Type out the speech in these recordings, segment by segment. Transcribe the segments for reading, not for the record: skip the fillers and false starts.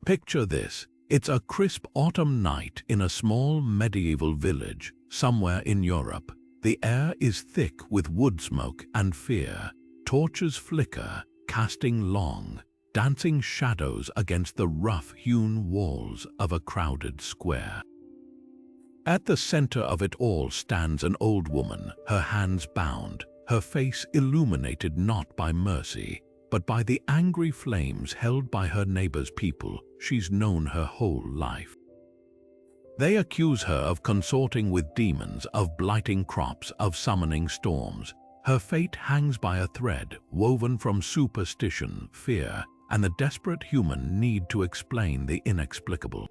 Picture this. It's a crisp autumn night in a small medieval village somewhere in Europe. The air is thick with wood smoke and fear. Torches flicker, casting long, dancing shadows against the rough-hewn walls of a crowded square. At the center of it all stands an old woman, her hands bound, her face illuminated not by mercy, but by the angry flames held by her neighbor's people she's known her whole life. They accuse her of consorting with demons, of blighting crops, of summoning storms. Her fate hangs by a thread woven from superstition, fear, and the desperate human need to explain the inexplicable.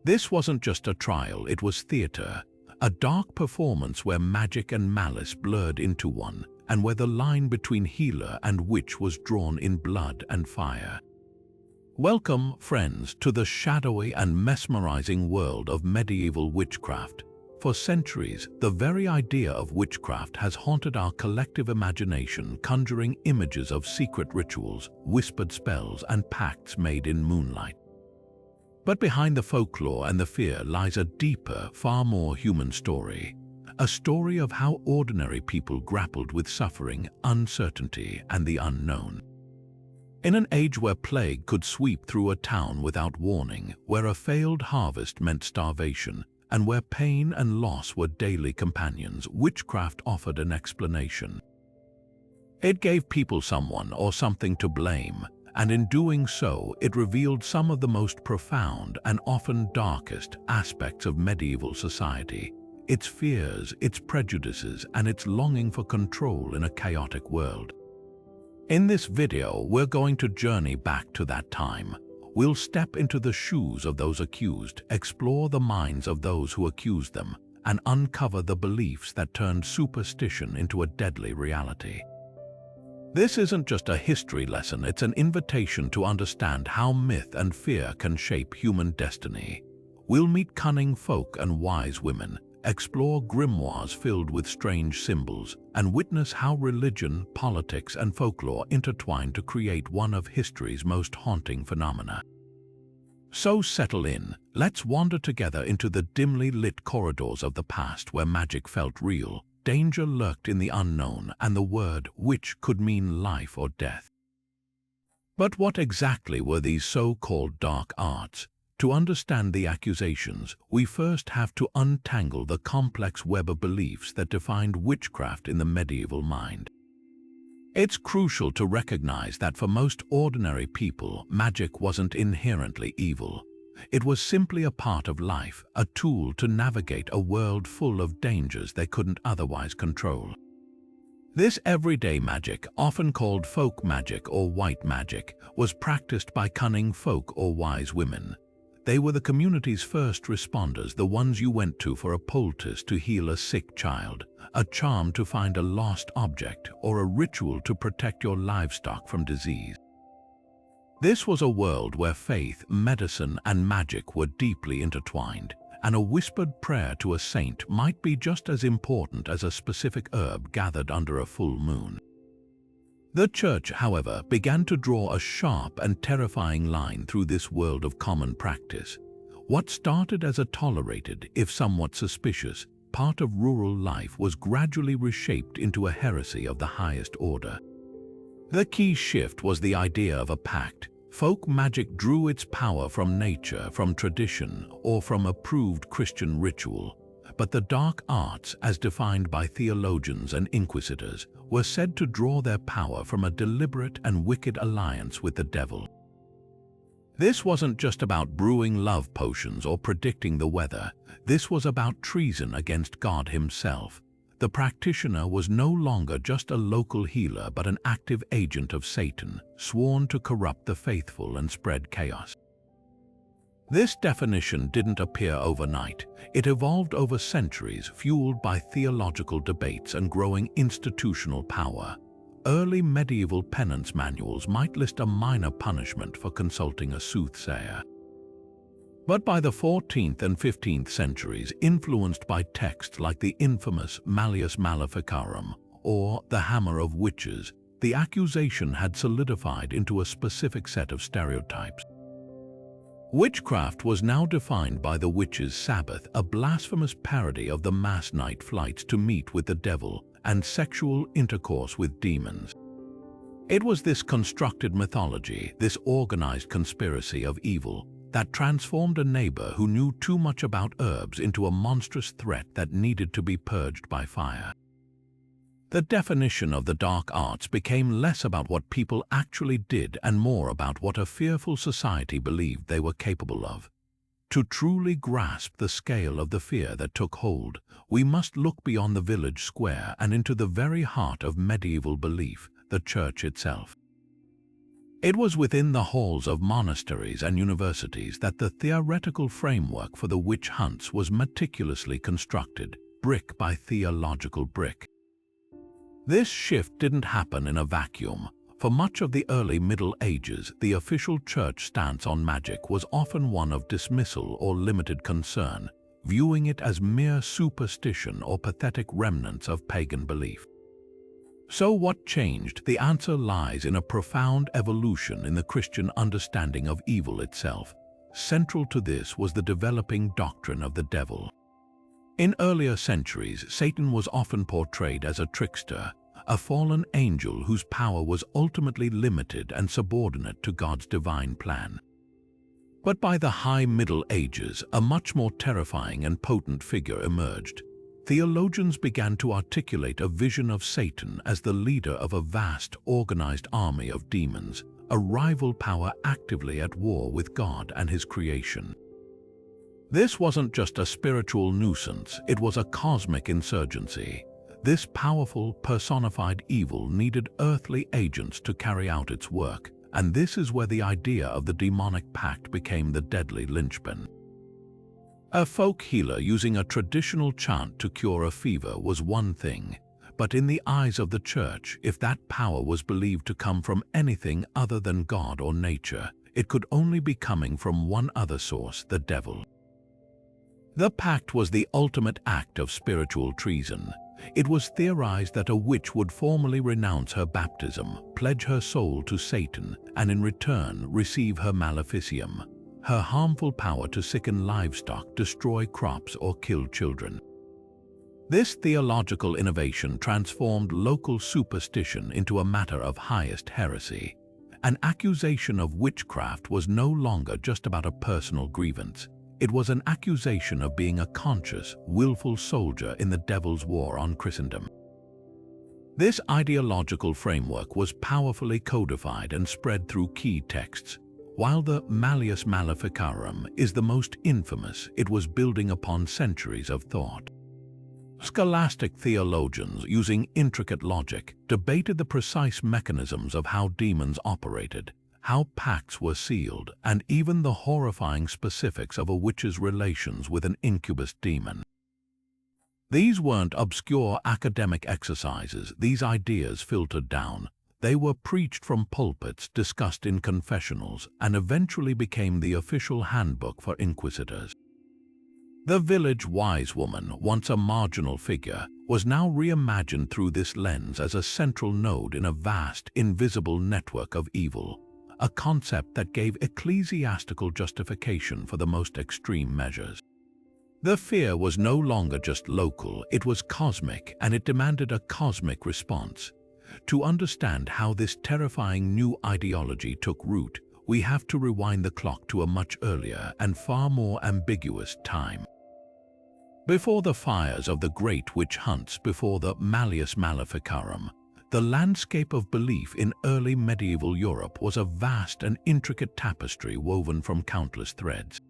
This wasn't just a trial, it was theater, a dark performance where magic and malice blurred into one, and where the line between healer and witch was drawn in blood and fire. Welcome, friends, to the shadowy and mesmerizing world of medieval witchcraft. For centuries, the very idea of witchcraft has haunted our collective imagination, conjuring images of secret rituals, whispered spells, and pacts made in moonlight. But behind the folklore and the fear lies a deeper, far more human story. A story of how ordinary people grappled with suffering, uncertainty, and the unknown. In an age where plague could sweep through a town without warning, where a failed harvest meant starvation, and where pain and loss were daily companions, witchcraft offered an explanation. It gave people someone or something to blame, and in doing so, it revealed some of the most profound and often darkest aspects of medieval society, its fears, its prejudices, and its longing for control in a chaotic world. In this video, we're going to journey back to that time. We'll step into the shoes of those accused, explore the minds of those who accused them, and uncover the beliefs that turned superstition into a deadly reality. This isn't just a history lesson, it's an invitation to understand how myth and fear can shape human destiny. We'll meet cunning folk and wise women, explore grimoires filled with strange symbols, and witness how religion, politics, and folklore intertwine to create one of history's most haunting phenomena. So settle in, let's wander together into the dimly lit corridors of the past where magic felt real, danger lurked in the unknown, and the word witch could mean life or death. But what exactly were these so-called dark arts? To understand the accusations, we first have to untangle the complex web of beliefs that defined witchcraft in the medieval mind. It's crucial to recognize that for most ordinary people, magic wasn't inherently evil. It was simply a part of life, a tool to navigate a world full of dangers they couldn't otherwise control. This everyday magic, often called folk magic or white magic, was practiced by cunning folk or wise women. They were the community's first responders, the ones you went to for a poultice to heal a sick child, a charm to find a lost object, or a ritual to protect your livestock from disease. This was a world where faith, medicine, and magic were deeply intertwined, and a whispered prayer to a saint might be just as important as a specific herb gathered under a full moon. The church, however, began to draw a sharp and terrifying line through this world of common practice. What started as a tolerated, if somewhat suspicious, part of rural life was gradually reshaped into a heresy of the highest order. The key shift was the idea of a pact. Folk magic drew its power from nature, from tradition, or from approved Christian ritual. But the dark arts, as defined by theologians and inquisitors, were said to draw their power from a deliberate and wicked alliance with the devil. This wasn't just about brewing love potions or predicting the weather. This was about treason against God himself. The practitioner was no longer just a local healer but an active agent of Satan, sworn to corrupt the faithful and spread chaos. This definition didn't appear overnight. It evolved over centuries, fueled by theological debates and growing institutional power. Early medieval penance manuals might list a minor punishment for consulting a soothsayer. But by the 14th and 15th centuries, influenced by texts like the infamous Malleus Maleficarum or the Hammer of Witches, the accusation had solidified into a specific set of stereotypes. Witchcraft was now defined by the witches' Sabbath, a blasphemous parody of the mass night flights to meet with the devil and sexual intercourse with demons. It was this constructed mythology, this organized conspiracy of evil, that transformed a neighbor who knew too much about herbs into a monstrous threat that needed to be purged by fire. The definition of the dark arts became less about what people actually did and more about what a fearful society believed they were capable of. To truly grasp the scale of the fear that took hold, we must look beyond the village square and into the very heart of medieval belief, the church itself. It was within the halls of monasteries and universities that the theoretical framework for the witch hunts was meticulously constructed, brick by theological brick. This shift didn't happen in a vacuum. For much of the early Middle Ages, the official church stance on magic was often one of dismissal or limited concern, viewing it as mere superstition or pathetic remnants of pagan belief. So what changed? The answer lies in a profound evolution in the Christian understanding of evil itself. Central to this was the developing doctrine of the devil. In earlier centuries, Satan was often portrayed as a trickster, a fallen angel whose power was ultimately limited and subordinate to God's divine plan. But by the High Middle Ages, a much more terrifying and potent figure emerged. Theologians began to articulate a vision of Satan as the leader of a vast, organized army of demons, a rival power actively at war with God and his creation. This wasn't just a spiritual nuisance, it was a cosmic insurgency. This powerful, personified evil needed earthly agents to carry out its work, and this is where the idea of the demonic pact became the deadly linchpin. A folk healer using a traditional chant to cure a fever was one thing, but in the eyes of the church, if that power was believed to come from anything other than God or nature, it could only be coming from one other source, the devil. The pact was the ultimate act of spiritual treason. It was theorized that a witch would formally renounce her baptism, pledge her soul to Satan, and in return receive her maleficium, her harmful power to sicken livestock, destroy crops, or kill children. This theological innovation transformed local superstition into a matter of highest heresy. An accusation of witchcraft was no longer just about a personal grievance. It was an accusation of being a conscious, willful soldier in the devil's war on Christendom. This ideological framework was powerfully codified and spread through key texts. While the Malleus Maleficarum is the most infamous, it was building upon centuries of thought. Scholastic theologians, using intricate logic, debated the precise mechanisms of how demons operated, how pacts were sealed, and even the horrifying specifics of a witch's relations with an incubus demon. These weren't obscure academic exercises. These ideas filtered down. They were preached from pulpits, discussed in confessionals, and eventually became the official handbook for inquisitors. The village wise woman, once a marginal figure, was now reimagined through this lens as a central node in a vast, invisible network of evil, a concept that gave ecclesiastical justification for the most extreme measures. The fear was no longer just local, it was cosmic, and it demanded a cosmic response. To understand how this terrifying new ideology took root, we have to rewind the clock to a much earlier and far more ambiguous time. Before the fires of the great witch hunts, before the Malleus Maleficarum, the landscape of belief in early medieval Europe was a vast and intricate tapestry woven from countless threads.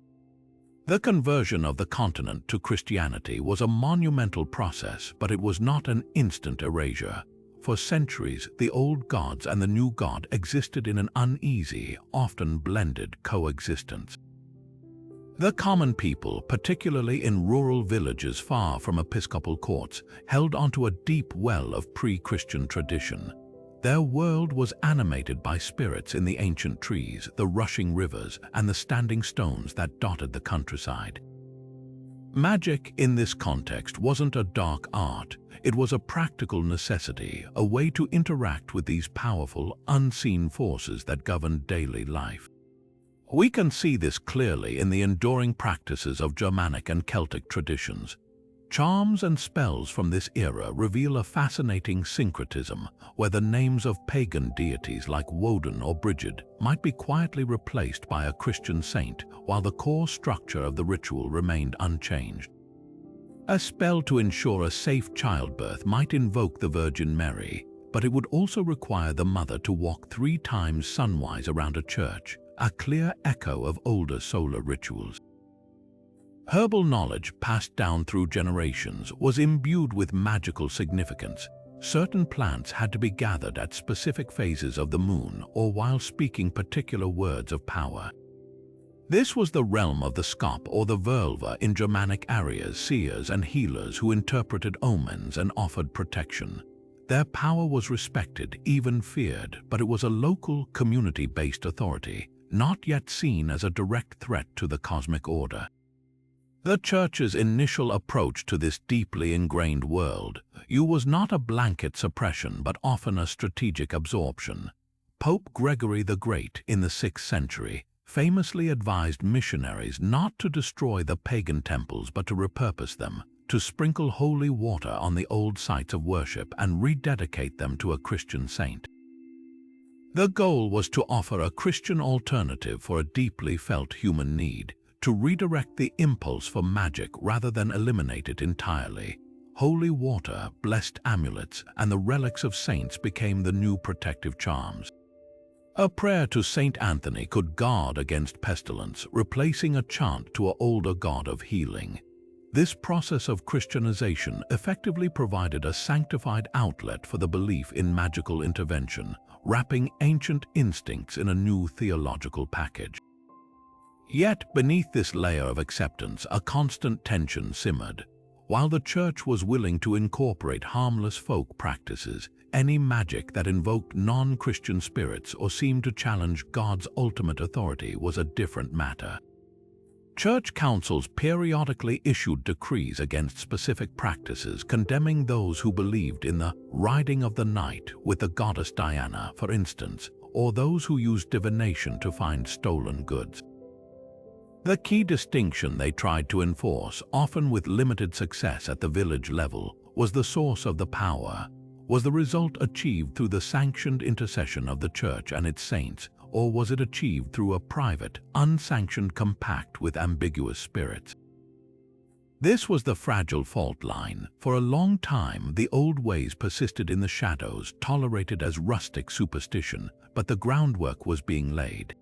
The conversion of the continent to Christianity was a monumental process, but it was not an instant erasure. For centuries, the old gods and the new god existed in an uneasy, often blended coexistence. The common people, particularly in rural villages far from episcopal courts, held onto a deep well of pre-Christian tradition. Their world was animated by spirits in the ancient trees, the rushing rivers, and the standing stones that dotted the countryside. Magic, in this context, wasn't a dark art. It was a practical necessity, a way to interact with these powerful, unseen forces that governed daily life. We can see this clearly in the enduring practices of Germanic and Celtic traditions. Charms and spells from this era reveal a fascinating syncretism where the names of pagan deities like Woden or Brigid might be quietly replaced by a Christian saint, while the core structure of the ritual remained unchanged. A spell to ensure a safe childbirth might invoke the Virgin Mary, but it would also require the mother to walk 3 times sunwise around a church, a clear echo of older solar rituals. Herbal knowledge passed down through generations was imbued with magical significance. Certain plants had to be gathered at specific phases of the moon or while speaking particular words of power. This was the realm of the scop or the verva in Germanic areas, seers and healers who interpreted omens and offered protection. Their power was respected, even feared, but it was a local, community-based authority, not yet seen as a direct threat to the cosmic order. The Church's initial approach to this deeply ingrained world was not a blanket suppression but often a strategic absorption. Pope Gregory the Great in the 6th century famously advised missionaries not to destroy the pagan temples but to repurpose them, to sprinkle holy water on the old sites of worship and rededicate them to a Christian saint. The goal was to offer a Christian alternative for a deeply felt human need, to redirect the impulse for magic rather than eliminate it entirely. Holy water, blessed amulets, and the relics of saints became the new protective charms. A prayer to Saint Anthony could guard against pestilence, replacing a chant to an older god of healing. This process of Christianization effectively provided a sanctified outlet for the belief in magical intervention, wrapping ancient instincts in a new theological package. Yet beneath this layer of acceptance, a constant tension simmered. While the Church was willing to incorporate harmless folk practices, any magic that invoked non-Christian spirits or seemed to challenge God's ultimate authority was a different matter. Church councils periodically issued decrees against specific practices, condemning those who believed in the riding of the night with the goddess Diana, for instance, or those who used divination to find stolen goods. The key distinction they tried to enforce, often with limited success at the village level, was the source of the power. Was the result achieved through the sanctioned intercession of the Church and its saints, or was it achieved through a private, unsanctioned compact with ambiguous spirits? This was the fragile fault line. For a long time, the old ways persisted in the shadows, tolerated as rustic superstition, but the groundwork was being laid.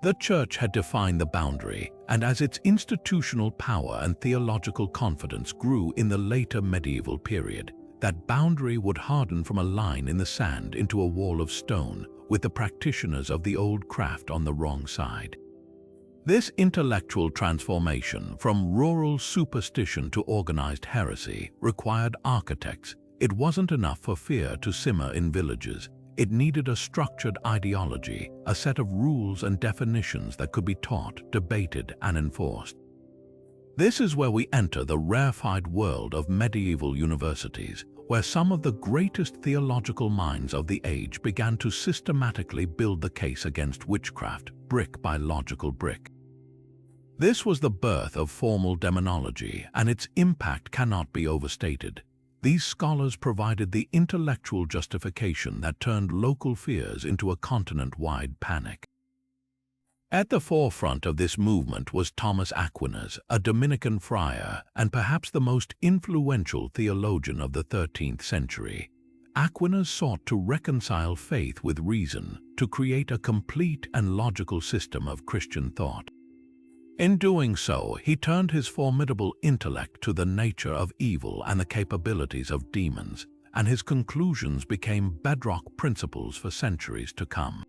The Church had defined the boundary, and as its institutional power and theological confidence grew in the later medieval period, that boundary would harden from a line in the sand into a wall of stone, with the practitioners of the old craft on the wrong side. This intellectual transformation from rural superstition to organized heresy required architects. It wasn't enough for fear to simmer in villages. It needed a structured ideology, a set of rules and definitions that could be taught, debated, and enforced. This is where we enter the rarefied world of medieval universities, where some of the greatest theological minds of the age began to systematically build the case against witchcraft, brick by logical brick. This was the birth of formal demonology, and its impact cannot be overstated. These scholars provided the intellectual justification that turned local fears into a continent-wide panic. At the forefront of this movement was Thomas Aquinas, a Dominican friar and perhaps the most influential theologian of the 13th century. Aquinas sought to reconcile faith with reason, to create a complete and logical system of Christian thought. In doing so, he turned his formidable intellect to the nature of evil and the capabilities of demons, and his conclusions became bedrock principles for centuries to come.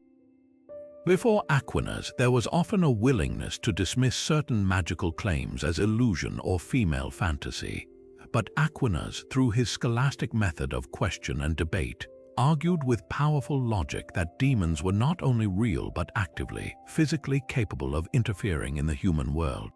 Before Aquinas, there was often a willingness to dismiss certain magical claims as illusion or female fantasy. But Aquinas, through his scholastic method of question and debate, argued with powerful logic that demons were not only real but actively, physically capable of interfering in the human world.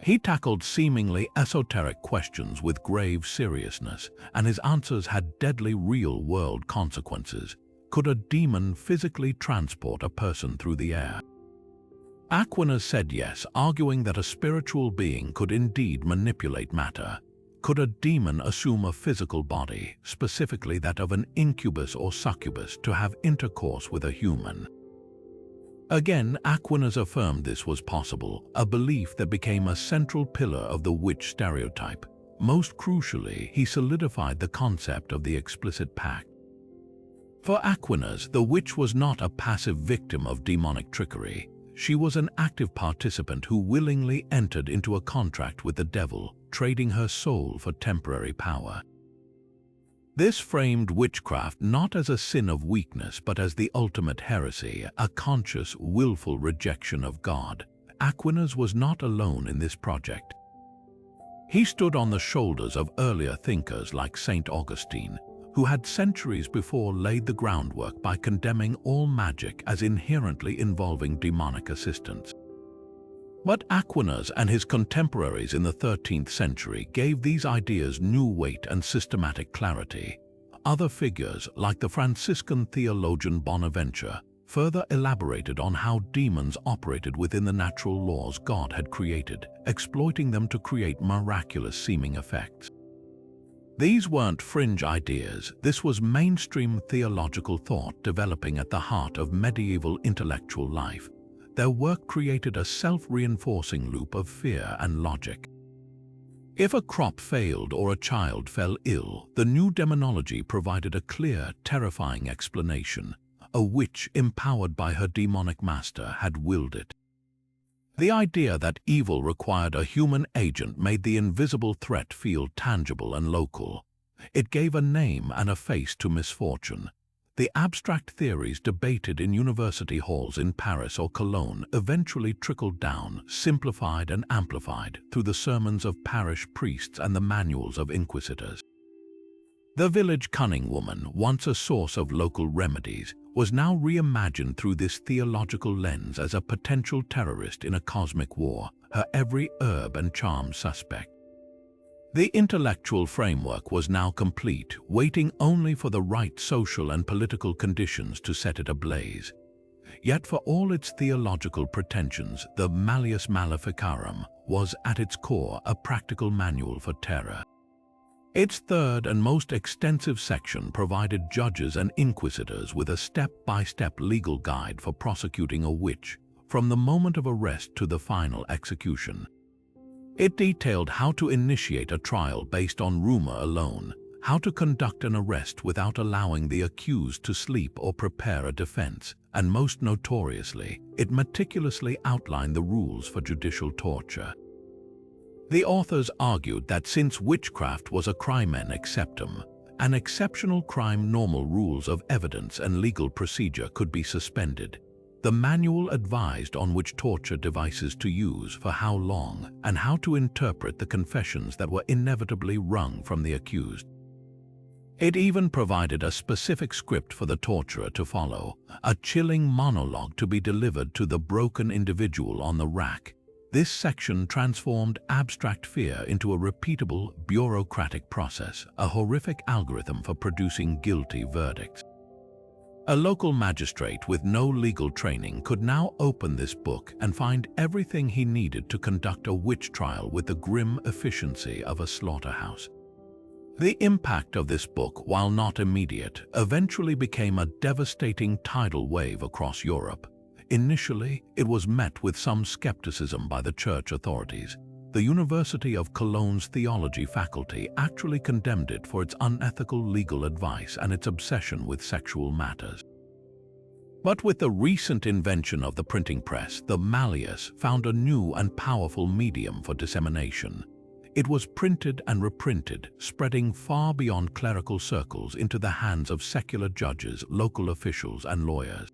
He tackled seemingly esoteric questions with grave seriousness, and his answers had deadly real-world consequences. Could a demon physically transport a person through the air? Aquinas said yes, arguing that a spiritual being could indeed manipulate matter. Could a demon assume a physical body, specifically that of an incubus or succubus, to have intercourse with a human? Again, Aquinas affirmed this was possible, a belief that became a central pillar of the witch stereotype. Most crucially, he solidified the concept of the explicit pact. For Aquinas, the witch was not a passive victim of demonic trickery. She was an active participant who willingly entered into a contract with the devil, trading her soul for temporary power. This framed witchcraft not as a sin of weakness but as the ultimate heresy, a conscious, willful rejection of God. Aquinas was not alone in this project. He stood on the shoulders of earlier thinkers like St. Augustine, who had centuries before laid the groundwork by condemning all magic as inherently involving demonic assistance. But Aquinas and his contemporaries in the 13th century gave these ideas new weight and systematic clarity. Other figures, like the Franciscan theologian Bonaventure, further elaborated on how demons operated within the natural laws God had created, exploiting them to create miraculous-seeming effects. These weren't fringe ideas, this was mainstream theological thought developing at the heart of medieval intellectual life. Their work created a self-reinforcing loop of fear and logic. If a crop failed or a child fell ill, the new demonology provided a clear, terrifying explanation. A witch, empowered by her demonic master, had willed it. The idea that evil required a human agent made the invisible threat feel tangible and local. It gave a name and a face to misfortune. The abstract theories debated in university halls in Paris or Cologne eventually trickled down, simplified and amplified, through the sermons of parish priests and the manuals of inquisitors. The village cunning woman, once a source of local remedies, was now reimagined through this theological lens as a potential terrorist in a cosmic war, her every herb and charm suspect. The intellectual framework was now complete, waiting only for the right social and political conditions to set it ablaze. Yet for all its theological pretensions, the Malleus Maleficarum was at its core a practical manual for terror. Its third and most extensive section provided judges and inquisitors with a step-by-step legal guide for prosecuting a witch, from the moment of arrest to the final execution. It detailed how to initiate a trial based on rumor alone, how to conduct an arrest without allowing the accused to sleep or prepare a defense, and most notoriously, it meticulously outlined the rules for judicial torture. The authors argued that since witchcraft was a crimen exceptum, an exceptional crime, normal rules of evidence and legal procedure could be suspended. The manual advised on which torture devices to use, for how long, and how to interpret the confessions that were inevitably wrung from the accused. It even provided a specific script for the torturer to follow, a chilling monologue to be delivered to the broken individual on the rack. This section transformed abstract fear into a repeatable, bureaucratic process, a horrific algorithm for producing guilty verdicts. A local magistrate with no legal training could now open this book and find everything he needed to conduct a witch trial with the grim efficiency of a slaughterhouse. The impact of this book, while not immediate, eventually became a devastating tidal wave across Europe. Initially, it was met with some skepticism by the church authorities. The University of Cologne's theology faculty actually condemned it for its unethical legal advice and its obsession with sexual matters. But with the recent invention of the printing press, the Malleus found a new and powerful medium for dissemination. It was printed and reprinted, spreading far beyond clerical circles into the hands of secular judges, local officials, and lawyers.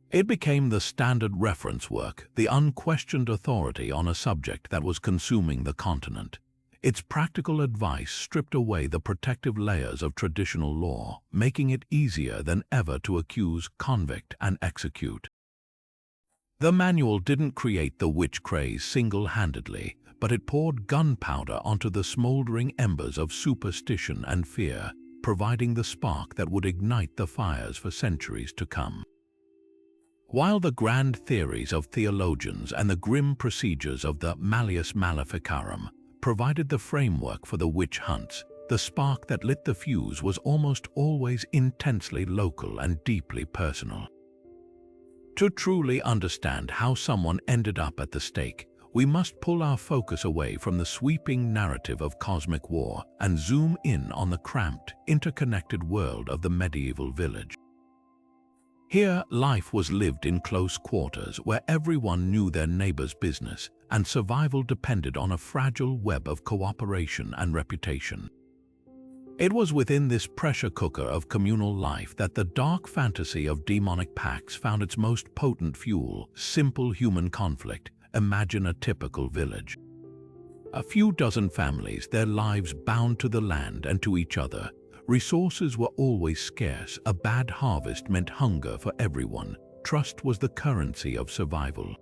It became the standard reference work, the unquestioned authority on a subject that was consuming the continent. Its practical advice stripped away the protective layers of traditional law, making it easier than ever to accuse, convict, and execute. The manual didn't create the witch craze single-handedly, but it poured gunpowder onto the smoldering embers of superstition and fear, providing the spark that would ignite the fires for centuries to come. While the grand theories of theologians and the grim procedures of the Malleus Maleficarum provided the framework for the witch hunts, the spark that lit the fuse was almost always intensely local and deeply personal. To truly understand how someone ended up at the stake, we must pull our focus away from the sweeping narrative of cosmic war and zoom in on the cramped, interconnected world of the medieval village. Here, life was lived in close quarters where everyone knew their neighbor's business, and survival depended on a fragile web of cooperation and reputation. It was within this pressure cooker of communal life that the dark fantasy of demonic pacts found its most potent fuel: simple human conflict. Imagine a typical village. A few dozen families, their lives bound to the land and to each other. Resources were always scarce. A bad harvest meant hunger for everyone. Trust was the currency of survival.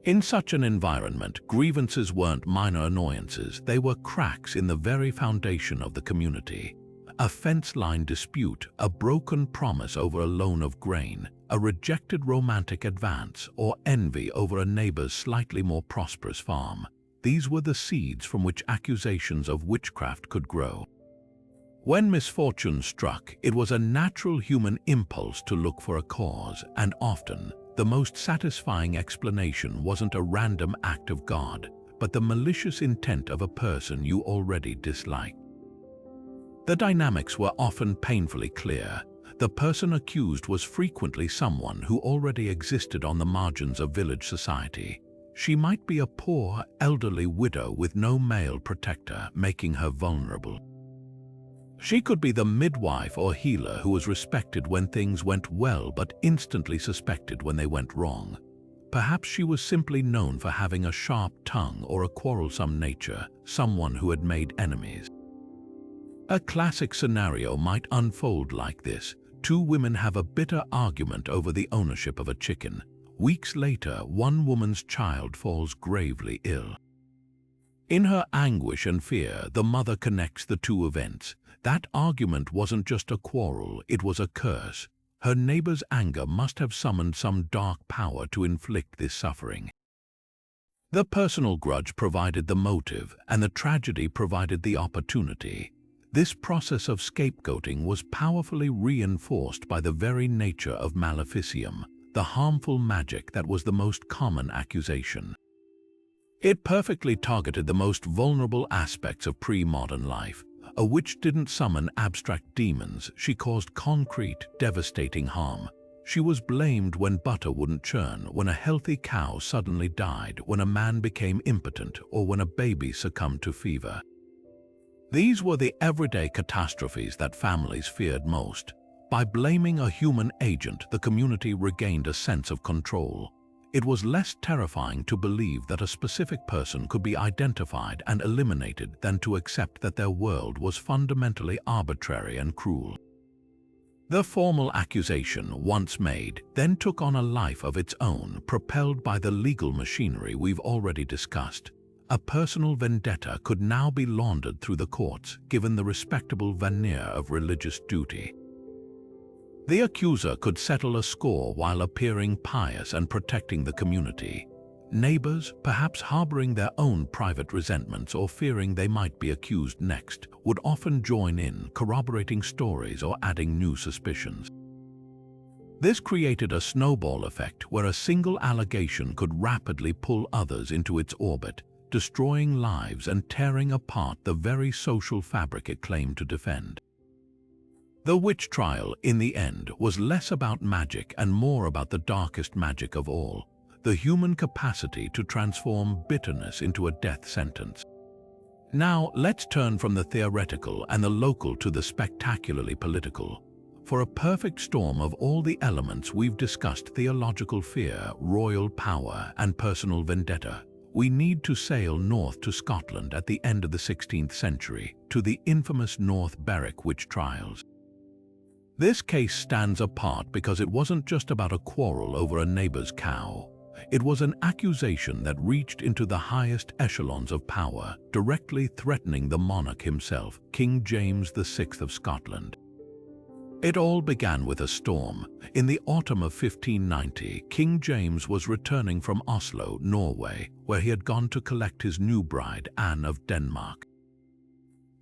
In such an environment, grievances weren't minor annoyances, they were cracks in the very foundation of the community. A fence line dispute, a broken promise over a loan of grain, a rejected romantic advance, or envy over a neighbor's slightly more prosperous farm. These were the seeds from which accusations of witchcraft could grow. When misfortune struck, it was a natural human impulse to look for a cause, and often, the most satisfying explanation wasn't a random act of God, but the malicious intent of a person you already disliked. The dynamics were often painfully clear. The person accused was frequently someone who already existed on the margins of village society. She might be a poor, elderly widow with no male protector, making her vulnerable. She could be the midwife or healer who was respected when things went well but instantly suspected when they went wrong. Perhaps she was simply known for having a sharp tongue or a quarrelsome nature, someone who had made enemies. A classic scenario might unfold like this. Two women have a bitter argument over the ownership of a chicken. Weeks later, one woman's child falls gravely ill. In her anguish and fear, the mother connects the two events. That argument wasn't just a quarrel, it was a curse. Her neighbor's anger must have summoned some dark power to inflict this suffering. The personal grudge provided the motive, and the tragedy provided the opportunity. This process of scapegoating was powerfully reinforced by the very nature of maleficium, the harmful magic that was the most common accusation. It perfectly targeted the most vulnerable aspects of pre-modern life. A witch didn't summon abstract demons, she caused concrete, devastating harm. She was blamed when butter wouldn't churn, when a healthy cow suddenly died, when a man became impotent, or when a baby succumbed to fever. These were the everyday catastrophes that families feared most. By blaming a human agent, the community regained a sense of control. It was less terrifying to believe that a specific person could be identified and eliminated than to accept that their world was fundamentally arbitrary and cruel. The formal accusation, once made, then took on a life of its own, propelled by the legal machinery we've already discussed. A personal vendetta could now be laundered through the courts, given the respectable veneer of religious duty. The accuser could settle a score while appearing pious and protecting the community. Neighbors, perhaps harboring their own private resentments or fearing they might be accused next, would often join in, corroborating stories or adding new suspicions. This created a snowball effect where a single allegation could rapidly pull others into its orbit, destroying lives and tearing apart the very social fabric it claimed to defend. The witch trial, in the end, was less about magic and more about the darkest magic of all, the human capacity to transform bitterness into a death sentence. Now, let's turn from the theoretical and the local to the spectacularly political. For a perfect storm of all the elements we've discussed: theological fear, royal power, and personal vendetta, we need to sail north to Scotland at the end of the 16th century, to the infamous North Berwick witch trials. This case stands apart because it wasn't just about a quarrel over a neighbor's cow. It was an accusation that reached into the highest echelons of power, directly threatening the monarch himself, King James VI of Scotland. It all began with a storm. In the autumn of 1590, King James was returning from Oslo, Norway, where he had gone to collect his new bride, Anne of Denmark.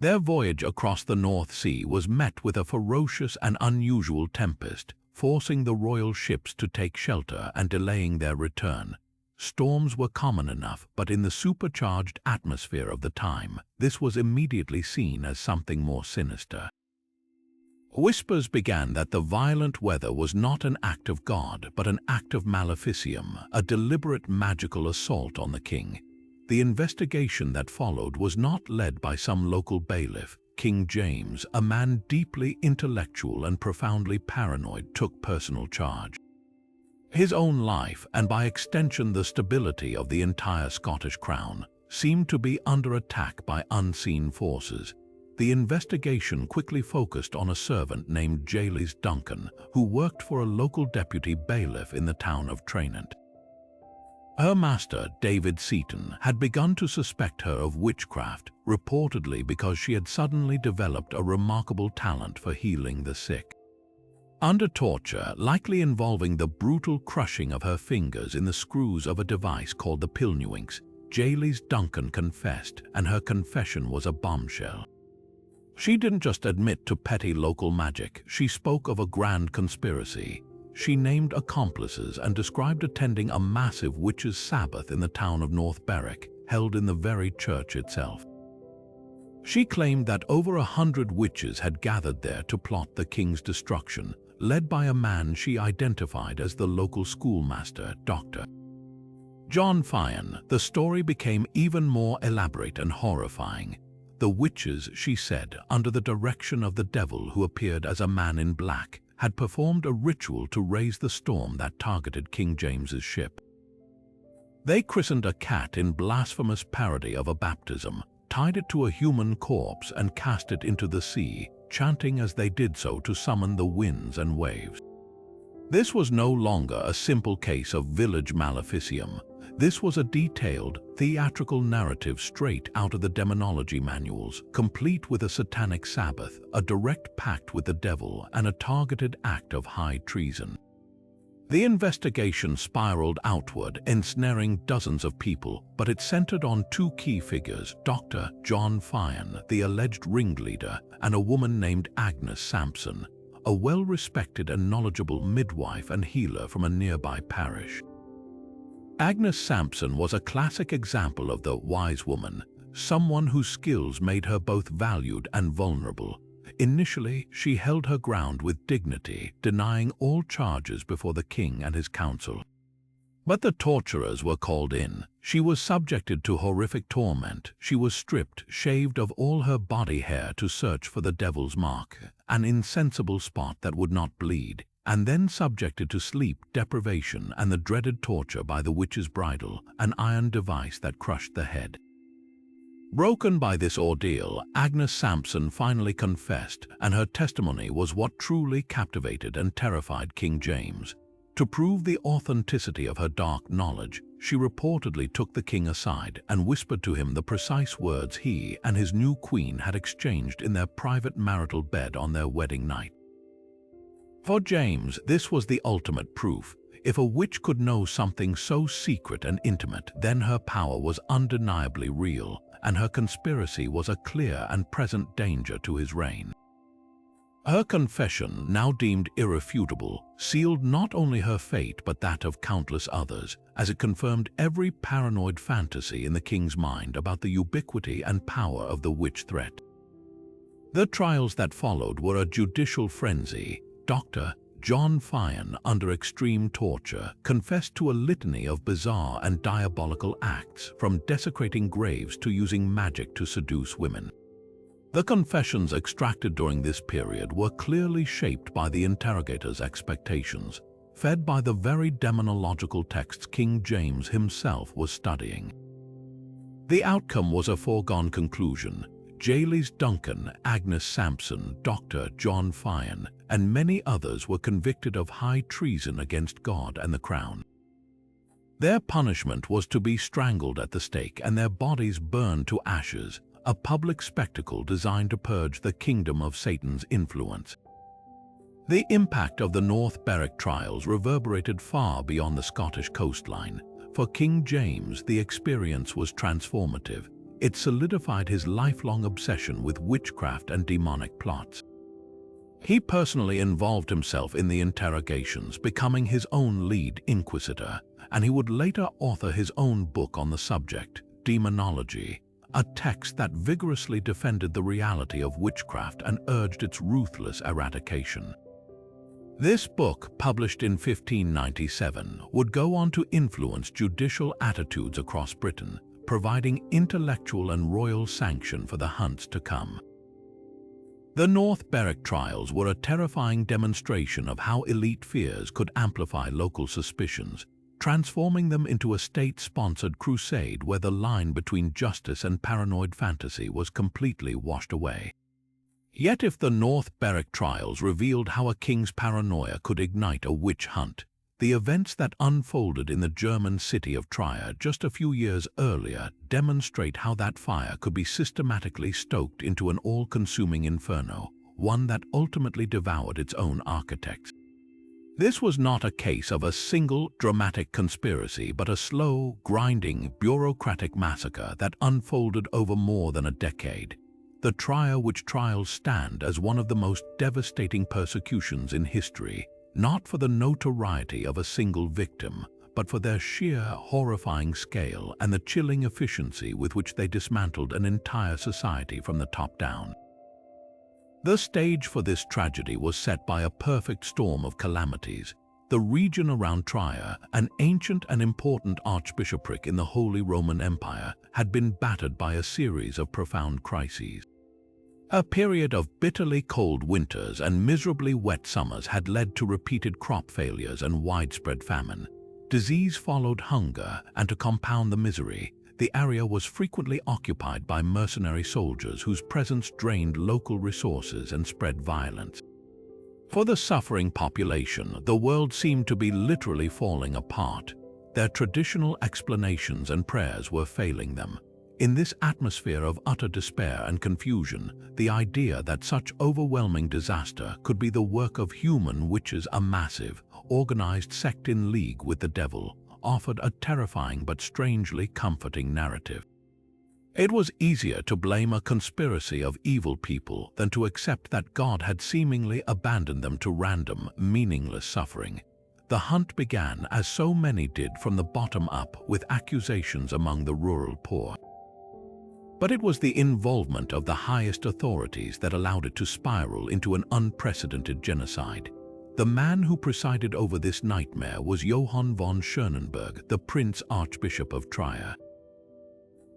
Their voyage across the North Sea was met with a ferocious and unusual tempest, forcing the royal ships to take shelter and delaying their return. Storms were common enough, but in the supercharged atmosphere of the time, this was immediately seen as something more sinister. Whispers began that the violent weather was not an act of God, but an act of maleficium, a deliberate magical assault on the king. The investigation that followed was not led by some local bailiff. King James, a man deeply intellectual and profoundly paranoid, took personal charge. His own life, and by extension the stability of the entire Scottish crown, seemed to be under attack by unseen forces. The investigation quickly focused on a servant named Malleus Duncan, who worked for a local deputy bailiff in the town of Tranent. Her master, David Seaton, had begun to suspect her of witchcraft, reportedly because she had suddenly developed a remarkable talent for healing the sick. Under torture, likely involving the brutal crushing of her fingers in the screws of a device called the pilnuinx, Malleus Duncan confessed, and her confession was a bombshell. She didn't just admit to petty local magic, she spoke of a grand conspiracy. She named accomplices and described attending a massive witches' Sabbath in the town of North Berwick, held in the very church itself. She claimed that over 100 witches had gathered there to plot the king's destruction, led by a man she identified as the local schoolmaster, Dr. John Fyon. The story became even more elaborate and horrifying. The witches, she said, under the direction of the devil who appeared as a man in black, had performed a ritual to raise the storm that targeted King James's ship. They christened a cat in blasphemous parody of a baptism, tied it to a human corpse and cast it into the sea, chanting as they did so to summon the winds and waves. This was no longer a simple case of village maleficium. This was a detailed, theatrical narrative straight out of the Demonology manuals, complete with a satanic Sabbath, a direct pact with the devil, and a targeted act of high treason. The investigation spiraled outward, ensnaring dozens of people, but it centered on two key figures, Dr. John Fyon, the alleged ringleader, and a woman named Agnes Sampson, a well-respected and knowledgeable midwife and healer from a nearby parish. Agnes Sampson was a classic example of the wise woman, someone whose skills made her both valued and vulnerable. Initially, she held her ground with dignity, denying all charges before the king and his council. But the torturers were called in. She was subjected to horrific torment. She was stripped, shaved of all her body hair to search for the devil's mark, an insensible spot that would not bleed, and then subjected to sleep deprivation and the dreaded torture by the witch's bridle, an iron device that crushed the head. Broken by this ordeal, Agnes Sampson finally confessed, and her testimony was what truly captivated and terrified King James. To prove the authenticity of her dark knowledge, she reportedly took the king aside and whispered to him the precise words he and his new queen had exchanged in their private marital bed on their wedding night. For James, this was the ultimate proof. If a witch could know something so secret and intimate, then her power was undeniably real, and her conspiracy was a clear and present danger to his reign. Her confession, now deemed irrefutable, sealed not only her fate but that of countless others, as it confirmed every paranoid fantasy in the king's mind about the ubiquity and power of the witch threat. The trials that followed were a judicial frenzy. Dr. John Fyon, under extreme torture, confessed to a litany of bizarre and diabolical acts, from desecrating graves to using magic to seduce women. The confessions extracted during this period were clearly shaped by the interrogator's expectations, fed by the very demonological texts King James himself was studying. The outcome was a foregone conclusion. Malleus Duncan, Agnes Sampson, Dr. John Fyon, and many others were convicted of high treason against God and the crown. Their punishment was to be strangled at the stake and their bodies burned to ashes, a public spectacle designed to purge the kingdom of Satan's influence. The impact of the North Berwick trials reverberated far beyond the Scottish coastline. For King James, the experience was transformative. It solidified his lifelong obsession with witchcraft and demonic plots. He personally involved himself in the interrogations, becoming his own lead inquisitor, and he would later author his own book on the subject, Demonology, a text that vigorously defended the reality of witchcraft and urged its ruthless eradication. This book, published in 1597, would go on to influence judicial attitudes across Britain, providing intellectual and royal sanction for the hunts to come. The North Berwick trials were a terrifying demonstration of how elite fears could amplify local suspicions, transforming them into a state-sponsored crusade where the line between justice and paranoid fantasy was completely washed away. Yet if the North Berwick trials revealed how a king's paranoia could ignite a witch hunt, the events that unfolded in the German city of Trier just a few years earlier demonstrate how that fire could be systematically stoked into an all-consuming inferno, one that ultimately devoured its own architects. This was not a case of a single dramatic conspiracy, but a slow, grinding, bureaucratic massacre that unfolded over more than a decade. The Trier witch trials stand as one of the most devastating persecutions in history, not for the notoriety of a single victim, but for their sheer, horrifying scale and the chilling efficiency with which they dismantled an entire society from the top down. The stage for this tragedy was set by a perfect storm of calamities. The region around Trier, an ancient and important archbishopric in the Holy Roman Empire, had been battered by a series of profound crises. A period of bitterly cold winters and miserably wet summers had led to repeated crop failures and widespread famine. Disease followed hunger, and to compound the misery, the area was frequently occupied by mercenary soldiers whose presence drained local resources and spread violence. For the suffering population, the world seemed to be literally falling apart. Their traditional explanations and prayers were failing them. In this atmosphere of utter despair and confusion, the idea that such overwhelming disaster could be the work of human witches, a massive, organized sect in league with the devil, offered a terrifying but strangely comforting narrative. It was easier to blame a conspiracy of evil people than to accept that God had seemingly abandoned them to random, meaningless suffering. The hunt began, as so many did, from the bottom up, with accusations among the rural poor. But it was the involvement of the highest authorities that allowed it to spiral into an unprecedented genocide. The man who presided over this nightmare was Johann von Schönenberg, the Prince Archbishop of Trier.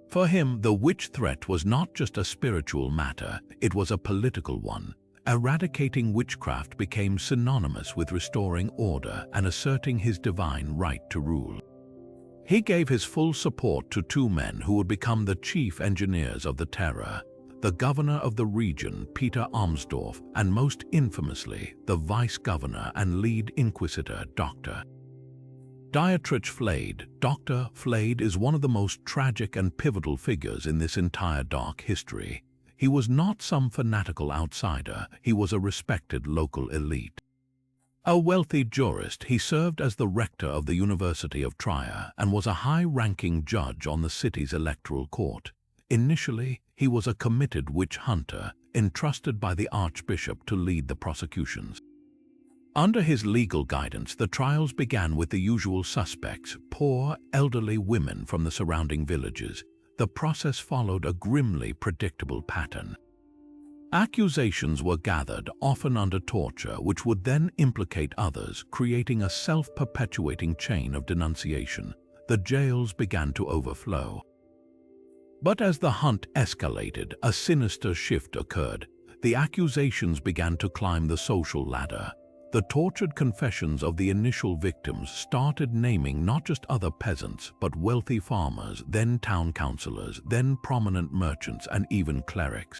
For him, the witch threat was not just a spiritual matter, it was a political one. Eradicating witchcraft became synonymous with restoring order and asserting his divine right to rule. He gave his full support to two men who would become the chief engineers of the terror: the governor of the region, Peter Amsdorf, and most infamously, the vice-governor and lead inquisitor, Dr. Dietrich Flade. Dr. Flade is one of the most tragic and pivotal figures in this entire dark history. He was not some fanatical outsider, he was a respected local elite. A wealthy jurist, he served as the rector of the University of Trier and was a high-ranking judge on the city's electoral court. Initially, he was a committed witch hunter, entrusted by the archbishop to lead the prosecutions. Under his legal guidance, the trials began with the usual suspects, poor, elderly women from the surrounding villages. The process followed a grimly predictable pattern. Accusations were gathered, often under torture, which would then implicate others, creating a self-perpetuating chain of denunciation. The jails began to overflow. But as the hunt escalated, a sinister shift occurred. The accusations began to climb the social ladder. The tortured confessions of the initial victims started naming not just other peasants, but wealthy farmers, then town councillors, then prominent merchants, and even clerics.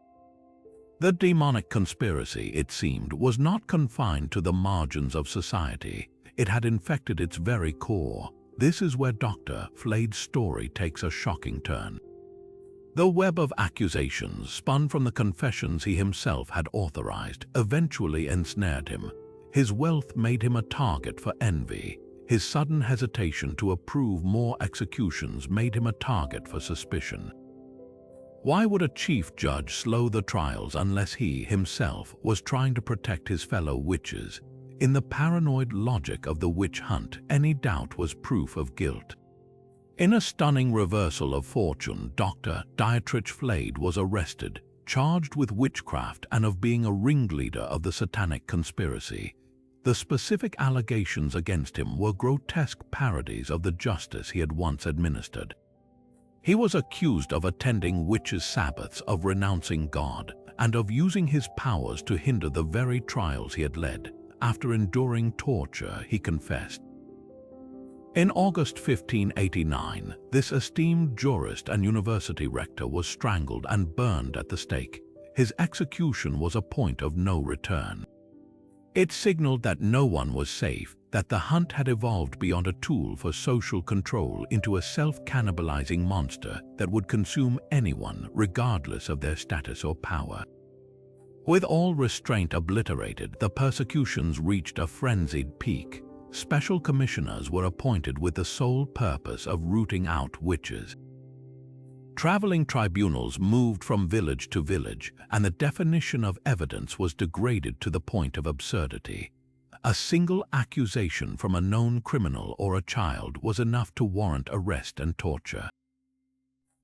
The demonic conspiracy, it seemed, was not confined to the margins of society. It had infected its very core. This is where Dr. Flade's story takes a shocking turn. The web of accusations, spun from the confessions he himself had authorized, eventually ensnared him. His wealth made him a target for envy. His sudden hesitation to approve more executions made him a target for suspicion. Why would a chief judge slow the trials unless he, himself, was trying to protect his fellow witches? In the paranoid logic of the witch hunt, any doubt was proof of guilt. In a stunning reversal of fortune, Dr. Dietrich Flade was arrested, charged with witchcraft and of being a ringleader of the satanic conspiracy. The specific allegations against him were grotesque parodies of the justice he had once administered. He was accused of attending witches' Sabbaths, of renouncing God, and of using his powers to hinder the very trials he had led. After enduring torture, he confessed. In August 1589, this esteemed jurist and university rector was strangled and burned at the stake. His execution was a point of no return. It signaled that no one was safe, that the hunt had evolved beyond a tool for social control into a self-cannibalizing monster that would consume anyone regardless of their status or power. With all restraint obliterated, the persecutions reached a frenzied peak. Special commissioners were appointed with the sole purpose of rooting out witches. Traveling tribunals moved from village to village, and the definition of evidence was degraded to the point of absurdity. A single accusation from a known criminal or a child was enough to warrant arrest and torture.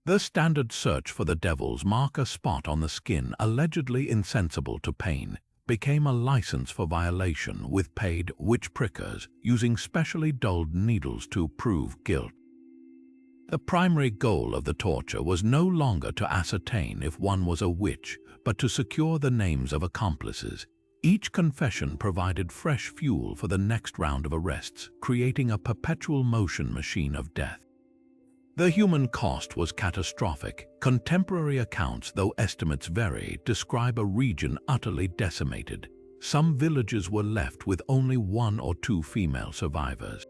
The standard search for the devil's mark, a spot on the skin allegedly insensible to pain, became a license for violation, with paid witch prickers using specially dulled needles to prove guilt. The primary goal of the torture was no longer to ascertain if one was a witch, but to secure the names of accomplices. Each confession provided fresh fuel for the next round of arrests, creating a perpetual motion machine of death. The human cost was catastrophic. Contemporary accounts, though estimates vary, describe a region utterly decimated. Some villages were left with only 1 or 2 female survivors.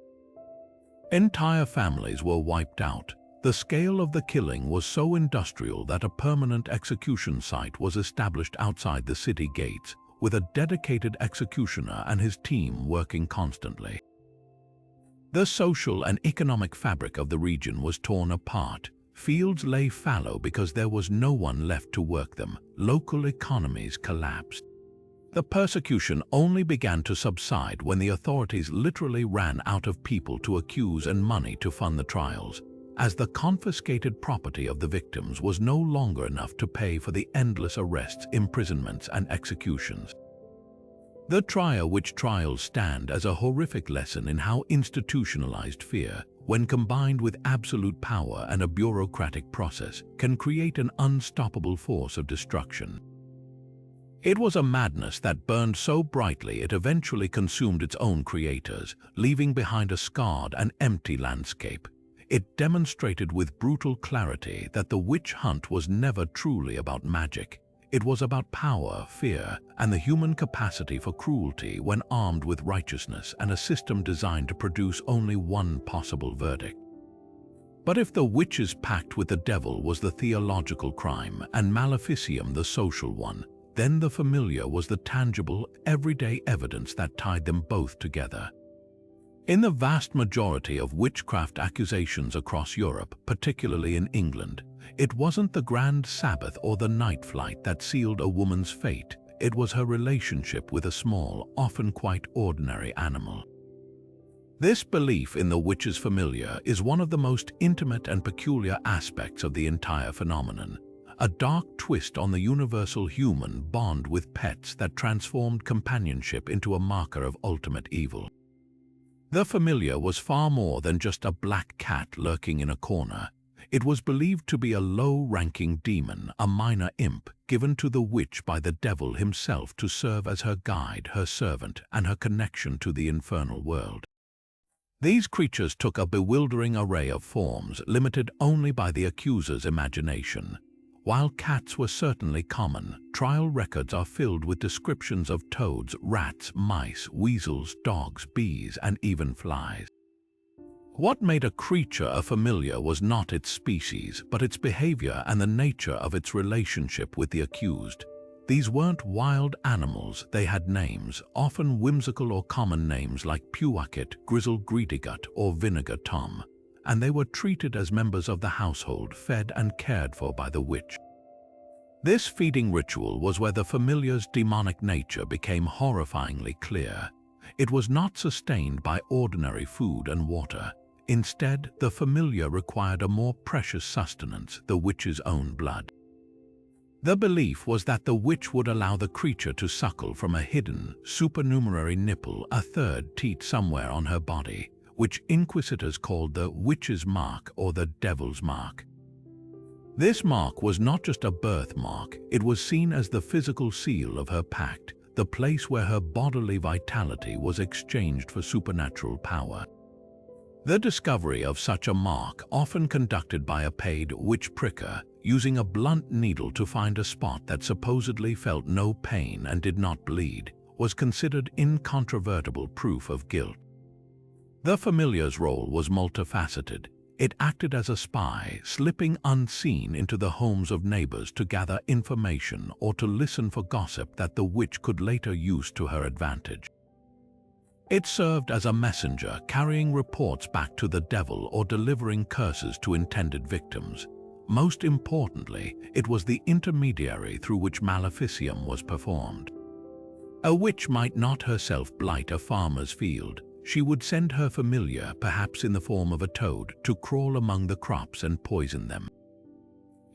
Entire families were wiped out. The scale of the killing was so industrial that a permanent execution site was established outside the city gates, with a dedicated executioner and his team working constantly. The social and economic fabric of the region was torn apart. Fields lay fallow because there was no one left to work them. Local economies collapsed. The persecution only began to subside when the authorities literally ran out of people to accuse and money to fund the trials, as the confiscated property of the victims was no longer enough to pay for the endless arrests, imprisonments, and executions. The witch trials stand as a horrific lesson in how institutionalized fear, when combined with absolute power and a bureaucratic process, can create an unstoppable force of destruction. It was a madness that burned so brightly it eventually consumed its own creators, leaving behind a scarred and empty landscape. It demonstrated with brutal clarity that the witch hunt was never truly about magic. It was about power, fear, and the human capacity for cruelty when armed with righteousness and a system designed to produce only one possible verdict. But if the witch's pact with the devil was the theological crime and Maleficium the social one, then the familiar was the tangible, everyday evidence that tied them both together. In the vast majority of witchcraft accusations across Europe, particularly in England, it wasn't the grand Sabbath or the night flight that sealed a woman's fate. It was her relationship with a small, often quite ordinary animal. This belief in the witch's familiar is one of the most intimate and peculiar aspects of the entire phenomenon. A dark twist on the universal human bond with pets that transformed companionship into a marker of ultimate evil. The familiar was far more than just a black cat lurking in a corner. It was believed to be a low-ranking demon, a minor imp, given to the witch by the devil himself to serve as her guide, her servant, and her connection to the infernal world. These creatures took a bewildering array of forms, limited only by the accuser's imagination. While cats were certainly common, trial records are filled with descriptions of toads, rats, mice, weasels, dogs, bees, and even flies. What made a creature a familiar was not its species, but its behavior and the nature of its relationship with the accused. These weren't wild animals, they had names, often whimsical or common names like Pewakit, Grizzle Greedygut, or Vinegar Tom, and they were treated as members of the household, fed and cared for by the witch. This feeding ritual was where the familiar's demonic nature became horrifyingly clear. It was not sustained by ordinary food and water. Instead, the familiar required a more precious sustenance, the witch's own blood. The belief was that the witch would allow the creature to suckle from a hidden, supernumerary nipple, a third teat somewhere on her body, which inquisitors called the witch's mark or the devil's mark. This mark was not just a birthmark, it was seen as the physical seal of her pact, the place where her bodily vitality was exchanged for supernatural power. The discovery of such a mark, often conducted by a paid witch pricker, using a blunt needle to find a spot that supposedly felt no pain and did not bleed, was considered incontrovertible proof of guilt. The familiar's role was multifaceted. It acted as a spy, slipping unseen into the homes of neighbors to gather information or to listen for gossip that the witch could later use to her advantage. It served as a messenger, carrying reports back to the devil or delivering curses to intended victims. Most importantly, it was the intermediary through which maleficium was performed. A witch might not herself blight a farmer's field. She would send her familiar, perhaps in the form of a toad, to crawl among the crops and poison them.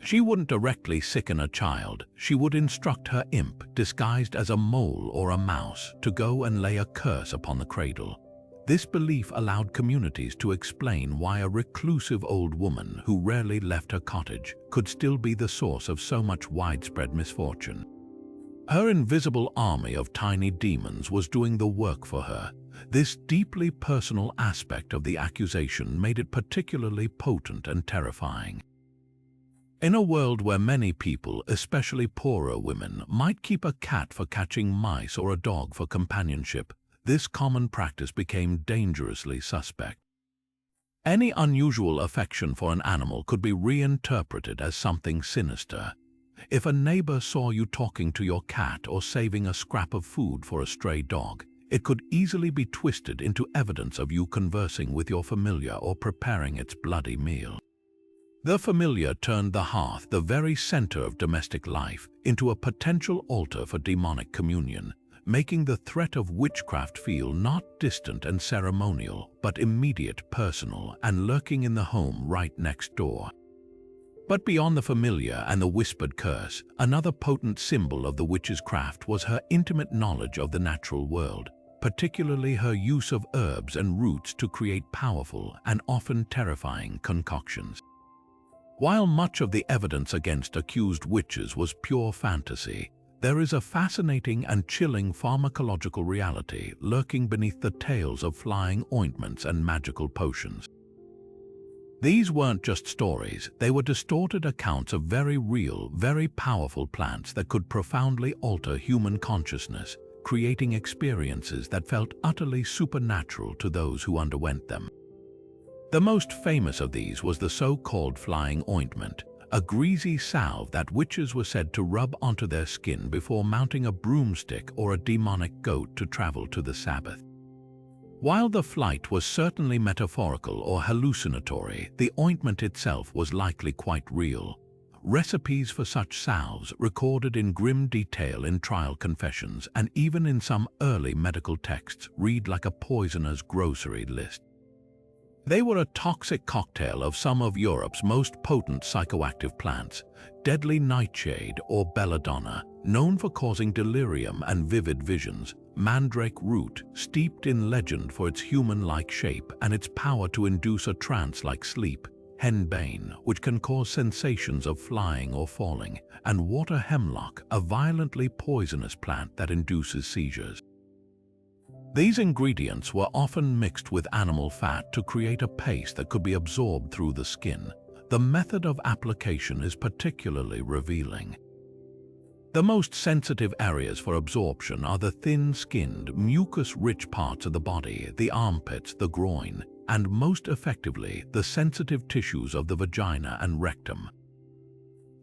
She wouldn't directly sicken a child. She would instruct her imp, disguised as a mole or a mouse, to go and lay a curse upon the cradle. This belief allowed communities to explain why a reclusive old woman who rarely left her cottage could still be the source of so much widespread misfortune. Her invisible army of tiny demons was doing the work for her. This deeply personal aspect of the accusation made it particularly potent and terrifying. In a world where many people, especially poorer women, might keep a cat for catching mice or a dog for companionship, this common practice became dangerously suspect. Any unusual affection for an animal could be reinterpreted as something sinister. If a neighbor saw you talking to your cat or saving a scrap of food for a stray dog, it could easily be twisted into evidence of you conversing with your familiar or preparing its bloody meal. The familiar turned the hearth, the very center of domestic life, into a potential altar for demonic communion, making the threat of witchcraft feel not distant and ceremonial, but immediate, personal, and lurking in the home right next door. But beyond the familiar and the whispered curse, another potent symbol of the witch's craft was her intimate knowledge of the natural world, particularly her use of herbs and roots to create powerful and often terrifying concoctions. While much of the evidence against accused witches was pure fantasy, there is a fascinating and chilling pharmacological reality lurking beneath the tales of flying ointments and magical potions. These weren't just stories, they were distorted accounts of very real, very powerful plants that could profoundly alter human consciousness, creating experiences that felt utterly supernatural to those who underwent them. The most famous of these was the so-called flying ointment, a greasy salve that witches were said to rub onto their skin before mounting a broomstick or a demonic goat to travel to the Sabbath. While the flight was certainly metaphorical or hallucinatory, the ointment itself was likely quite real. Recipes for such salves, recorded in grim detail in trial confessions and even in some early medical texts, read like a poisoner's grocery list. They were a toxic cocktail of some of Europe's most potent psychoactive plants, deadly nightshade or belladonna, known for causing delirium and vivid visions, mandrake root, steeped in legend for its human-like shape and its power to induce a trance-like sleep, henbane, which can cause sensations of flying or falling, and water hemlock, a violently poisonous plant that induces seizures. These ingredients were often mixed with animal fat to create a paste that could be absorbed through the skin. The method of application is particularly revealing. The most sensitive areas for absorption are the thin-skinned, mucus-rich parts of the body, the armpits, the groin, and most effectively, the sensitive tissues of the vagina and rectum.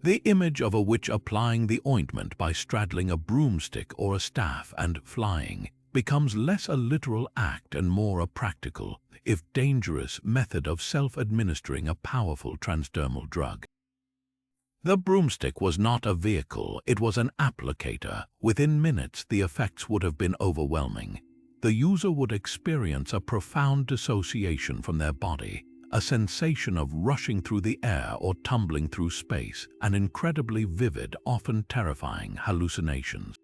The image of a witch applying the ointment by straddling a broomstick or a staff and flying becomes less a literal act and more a practical, if dangerous, method of self-administering a powerful transdermal drug. The broomstick was not a vehicle, it was an applicator. Within minutes, the effects would have been overwhelming. The user would experience a profound dissociation from their body, a sensation of rushing through the air or tumbling through space, and incredibly vivid, often terrifying hallucinations.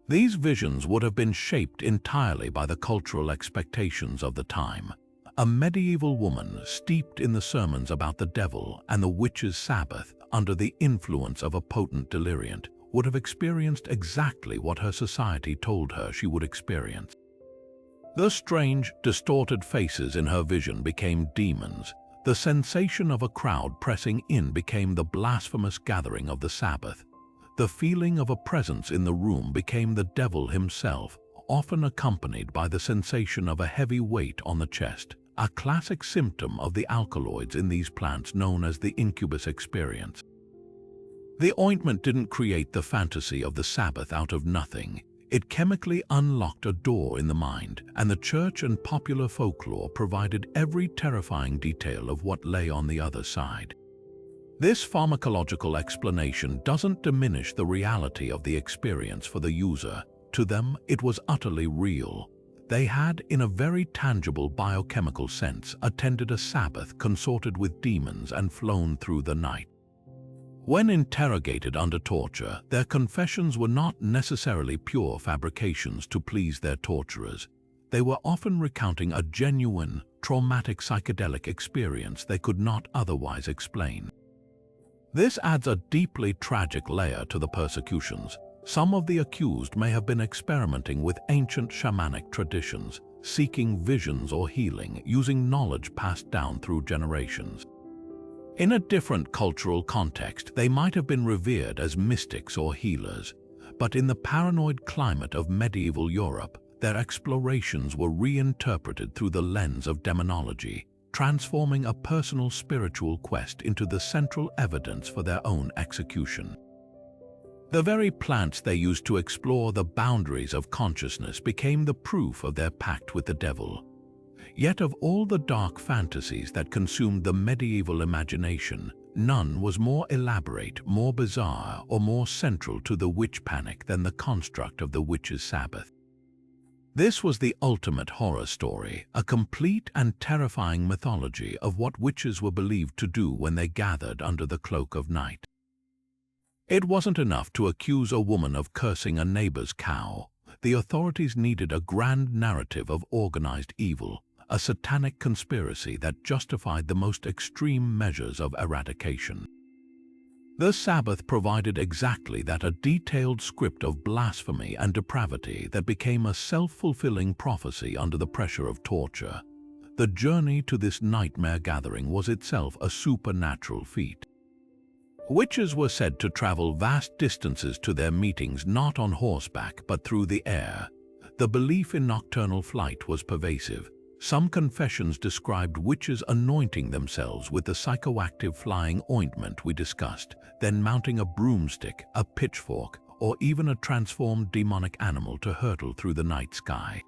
These visions would have been shaped entirely by the cultural expectations of the time. A medieval woman steeped in the sermons about the devil and the witch's Sabbath under the influence of a potent deliriant would have experienced exactly what her society told her she would experience. The strange, distorted faces in her vision became demons. The sensation of a crowd pressing in became the blasphemous gathering of the Sabbath. The feeling of a presence in the room became the devil himself, often accompanied by the sensation of a heavy weight on the chest, a classic symptom of the alkaloids in these plants known as the incubus experience. The ointment didn't create the fantasy of the Sabbath out of nothing. It chemically unlocked a door in the mind, and the church and popular folklore provided every terrifying detail of what lay on the other side. This pharmacological explanation doesn't diminish the reality of the experience for the user. To them, it was utterly real. They had, in a very tangible biochemical sense, attended a Sabbath, consorted with demons, and flown through the night. When interrogated under torture, their confessions were not necessarily pure fabrications to please their torturers. They were often recounting a genuine, traumatic psychedelic experience they could not otherwise explain. This adds a deeply tragic layer to the persecutions. Some of the accused may have been experimenting with ancient shamanic traditions, seeking visions or healing, using knowledge passed down through generations. In a different cultural context, they might have been revered as mystics or healers, but in the paranoid climate of medieval Europe, their explorations were reinterpreted through the lens of demonology, transforming a personal spiritual quest into the central evidence for their own execution. The very plants they used to explore the boundaries of consciousness became the proof of their pact with the devil. Yet of all the dark fantasies that consumed the medieval imagination, none was more elaborate, more bizarre, or more central to the witch panic than the construct of the witch's Sabbath. This was the ultimate horror story, a complete and terrifying mythology of what witches were believed to do when they gathered under the cloak of night. It wasn't enough to accuse a woman of cursing a neighbor's cow. The authorities needed a grand narrative of organized evil, a satanic conspiracy that justified the most extreme measures of eradication. The Sabbath provided exactly that, a detailed script of blasphemy and depravity that became a self-fulfilling prophecy under the pressure of torture. The journey to this nightmare gathering was itself a supernatural feat. Witches were said to travel vast distances to their meetings not on horseback but through the air. The belief in nocturnal flight was pervasive. Some confessions described witches anointing themselves with the psychoactive flying ointment we discussed, then mounting a broomstick, a pitchfork, or even a transformed demonic animal to hurtle through the night sky.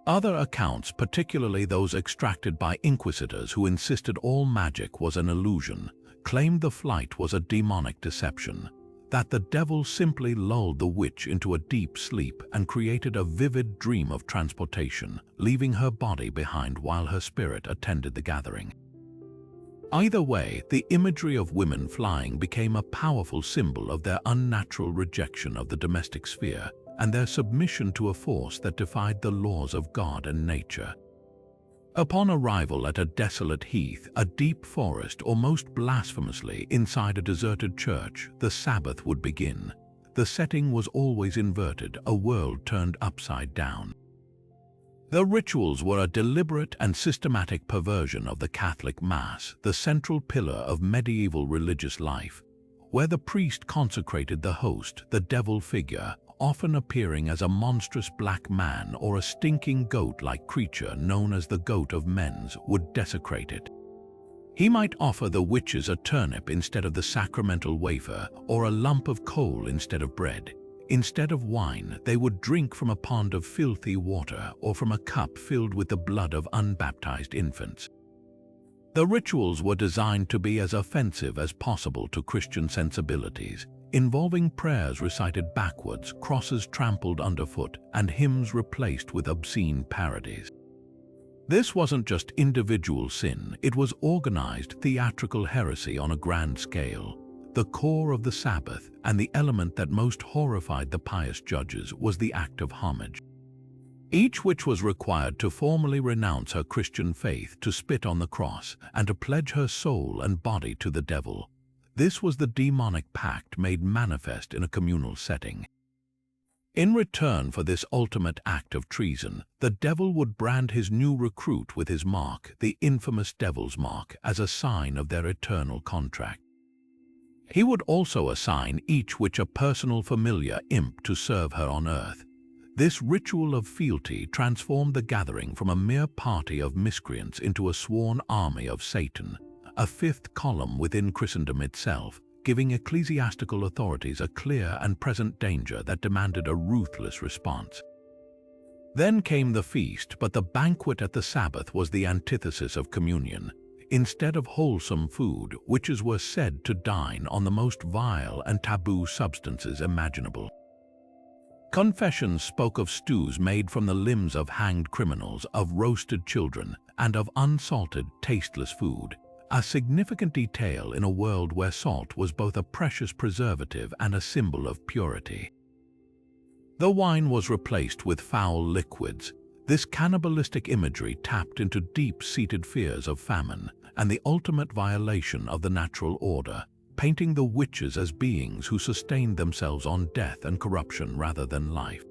Other accounts, particularly those extracted by inquisitors who insisted all magic was an illusion, claimed the flight was a demonic deception, that the devil simply lulled the witch into a deep sleep and created a vivid dream of transportation, leaving her body behind while her spirit attended the gathering. Either way, the imagery of women flying became a powerful symbol of their unnatural rejection of the domestic sphere and their submission to a force that defied the laws of God and nature. Upon arrival at a desolate heath, a deep forest, or most blasphemously inside a deserted church, the Sabbath would begin. The setting was always inverted, a world turned upside down. The rituals were a deliberate and systematic perversion of the Catholic Mass, the central pillar of medieval religious life, where the priest consecrated the host, the devil figure, often appearing as a monstrous black man or a stinking goat-like creature known as the Goat of Men's, would desecrate it. He might offer the witches a turnip instead of the sacramental wafer, or a lump of coal instead of bread. Instead of wine, they would drink from a pond of filthy water or from a cup filled with the blood of unbaptized infants. The rituals were designed to be as offensive as possible to Christian sensibilities, involving prayers recited backwards, crosses trampled underfoot, and hymns replaced with obscene parodies. This wasn't just individual sin, it was organized theatrical heresy on a grand scale. The core of the Sabbath, and the element that most horrified the pious judges, was the act of homage. Each witch was required to formally renounce her Christian faith, to spit on the cross, and to pledge her soul and body to the devil. This was the demonic pact made manifest in a communal setting. In return for this ultimate act of treason, the devil would brand his new recruit with his mark, the infamous devil's mark, as a sign of their eternal contract. He would also assign each witch a personal familiar imp to serve her on earth. This ritual of fealty transformed the gathering from a mere party of miscreants into a sworn army of Satan, a fifth column within Christendom itself, giving ecclesiastical authorities a clear and present danger that demanded a ruthless response. Then came the feast, but the banquet at the Sabbath was the antithesis of communion. Instead of wholesome food, witches were said to dine on the most vile and taboo substances imaginable. Confessions spoke of stews made from the limbs of hanged criminals, of roasted children, and of unsalted, tasteless food, a significant detail in a world where salt was both a precious preservative and a symbol of purity. The wine was replaced with foul liquids. This cannibalistic imagery tapped into deep-seated fears of famine and the ultimate violation of the natural order, painting the witches as beings who sustained themselves on death and corruption rather than life.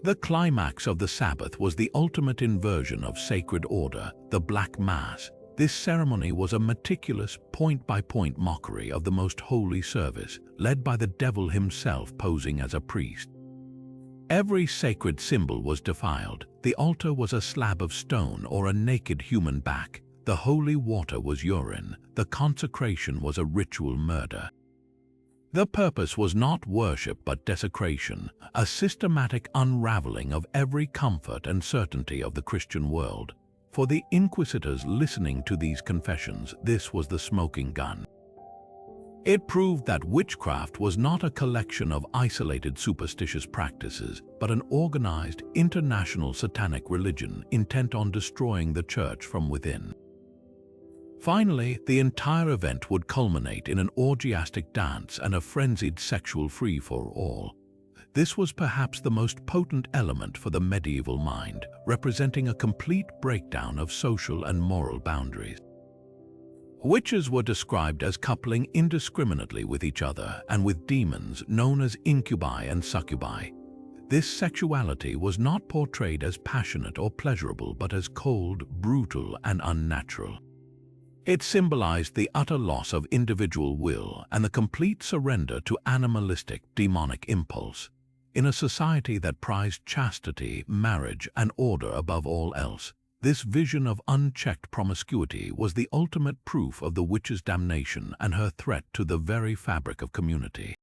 The climax of the Sabbath was the ultimate inversion of sacred order, the Black Mass. This ceremony was a meticulous, point-by-point mockery of the most holy service, led by the devil himself posing as a priest. Every sacred symbol was defiled. The altar was a slab of stone or a naked human back. The holy water was urine. The consecration was a ritual murder. The purpose was not worship but desecration, a systematic unraveling of every comfort and certainty of the Christian world. For the inquisitors listening to these confessions, this was the smoking gun. It proved that witchcraft was not a collection of isolated superstitious practices, but an organized, international satanic religion intent on destroying the church from within. Finally, the entire event would culminate in an orgiastic dance and a frenzied sexual free-for-all. This was perhaps the most potent element for the medieval mind, representing a complete breakdown of social and moral boundaries. Witches were described as coupling indiscriminately with each other and with demons known as incubi and succubi. This sexuality was not portrayed as passionate or pleasurable but as cold, brutal, and unnatural. It symbolized the utter loss of individual will and the complete surrender to animalistic, demonic impulse. In a society that prized chastity, marriage, and order above all else, this vision of unchecked promiscuity was the ultimate proof of the witch's damnation and her threat to the very fabric of community.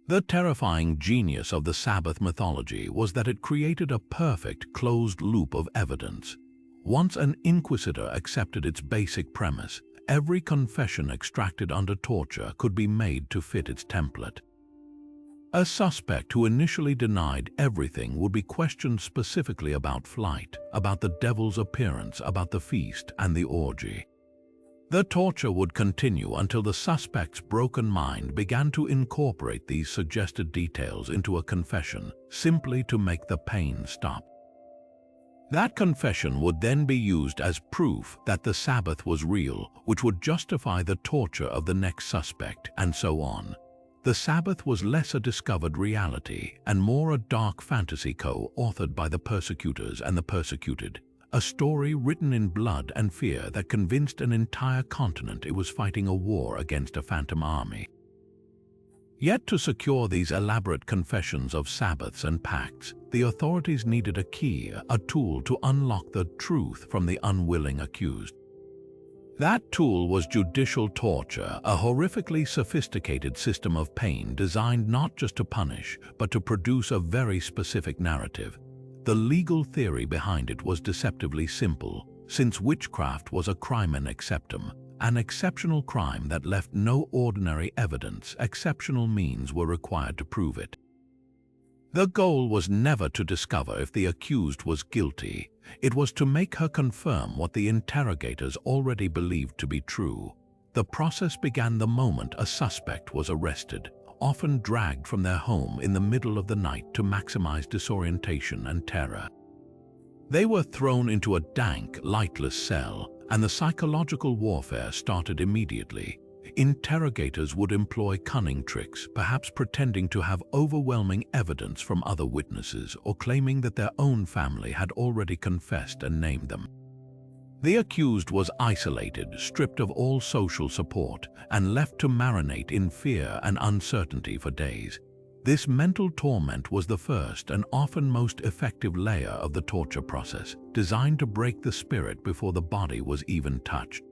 The terrifying genius of the Sabbath mythology was that it created a perfect closed loop of evidence. Once an inquisitor accepted its basic premise, every confession extracted under torture could be made to fit its template. A suspect who initially denied everything would be questioned specifically about flight, about the devil's appearance, about the feast and the orgy. The torture would continue until the suspect's broken mind began to incorporate these suggested details into a confession, simply to make the pain stop. That confession would then be used as proof that the Sabbath was real, which would justify the torture of the next suspect, and so on. The Sabbath was less a discovered reality and more a dark fantasy co-authored by the persecutors and the persecuted, a story written in blood and fear that convinced an entire continent it was fighting a war against a phantom army. Yet to secure these elaborate confessions of Sabbaths and pacts, the authorities needed a key, a tool to unlock the truth from the unwilling accused. That tool was judicial torture, a horrifically sophisticated system of pain designed not just to punish, but to produce a very specific narrative. The legal theory behind it was deceptively simple. Since witchcraft was a crime in exceptum, an exceptional crime that left no ordinary evidence, exceptional means were required to prove it. The goal was never to discover if the accused was guilty. It was to make her confirm what the interrogators already believed to be true. The process began the moment a suspect was arrested, often dragged from their home in the middle of the night to maximize disorientation and terror. They were thrown into a dank, lightless cell, and the psychological warfare started immediately. Interrogators would employ cunning tricks, perhaps pretending to have overwhelming evidence from other witnesses or claiming that their own family had already confessed and named them. The accused was isolated, stripped of all social support, and left to marinate in fear and uncertainty for days. This mental torment was the first and often most effective layer of the torture process, designed to break the spirit before the body was even touched.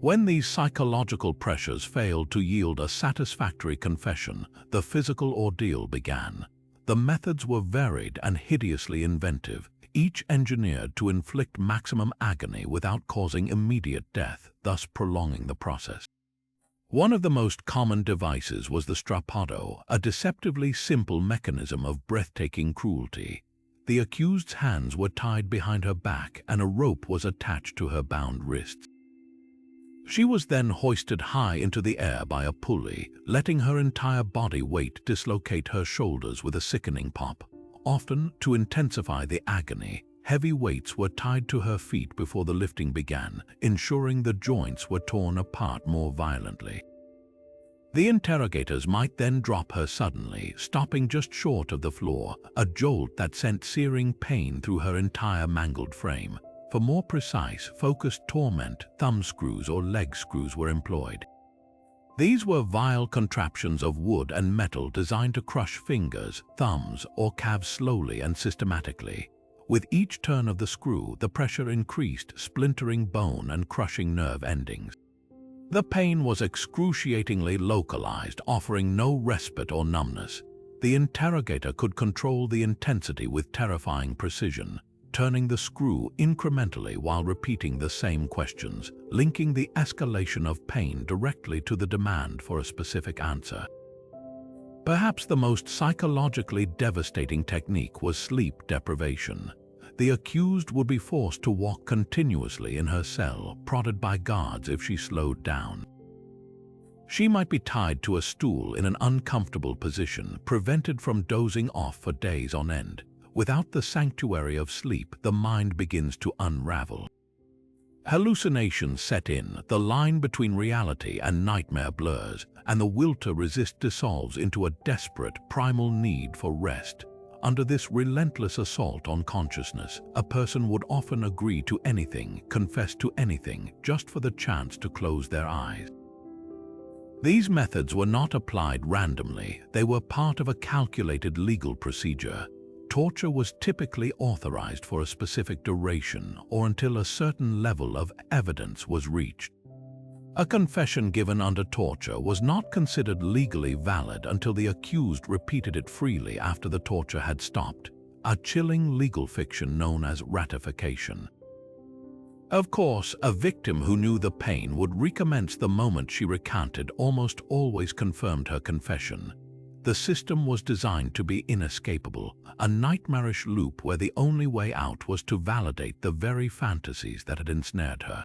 When these psychological pressures failed to yield a satisfactory confession, the physical ordeal began. The methods were varied and hideously inventive, each engineered to inflict maximum agony without causing immediate death, thus prolonging the process. One of the most common devices was the strappado, a deceptively simple mechanism of breathtaking cruelty. The accused's hands were tied behind her back and a rope was attached to her bound wrists. She was then hoisted high into the air by a pulley, letting her entire body weight dislocate her shoulders with a sickening pop. Often, to intensify the agony, heavy weights were tied to her feet before the lifting began, ensuring the joints were torn apart more violently. The interrogators might then drop her suddenly, stopping just short of the floor, a jolt that sent searing pain through her entire mangled frame. For more precise, focused torment, thumb screws or leg screws were employed. These were vile contraptions of wood and metal designed to crush fingers, thumbs, or calves slowly and systematically. With each turn of the screw, the pressure increased, splintering bone and crushing nerve endings. The pain was excruciatingly localized, offering no respite or numbness. The interrogator could control the intensity with terrifying precision, turning the screw incrementally while repeating the same questions, linking the escalation of pain directly to the demand for a specific answer. Perhaps the most psychologically devastating technique was sleep deprivation. The accused would be forced to walk continuously in her cell, prodded by guards if she slowed down. She might be tied to a stool in an uncomfortable position, prevented from dozing off for days on end. Without the sanctuary of sleep, the mind begins to unravel. Hallucinations set in, the line between reality and nightmare blurs, and the will to resist dissolves into a desperate, primal need for rest. Under this relentless assault on consciousness, a person would often agree to anything, confess to anything, just for the chance to close their eyes. These methods were not applied randomly, they were part of a calculated legal procedure. Torture was typically authorized for a specific duration or until a certain level of evidence was reached. A confession given under torture was not considered legally valid until the accused repeated it freely after the torture had stopped, a chilling legal fiction known as ratification. Of course, a victim who knew the pain would recommence the moment she recanted almost always confirmed her confession. The system was designed to be inescapable, a nightmarish loop where the only way out was to validate the very fantasies that had ensnared her.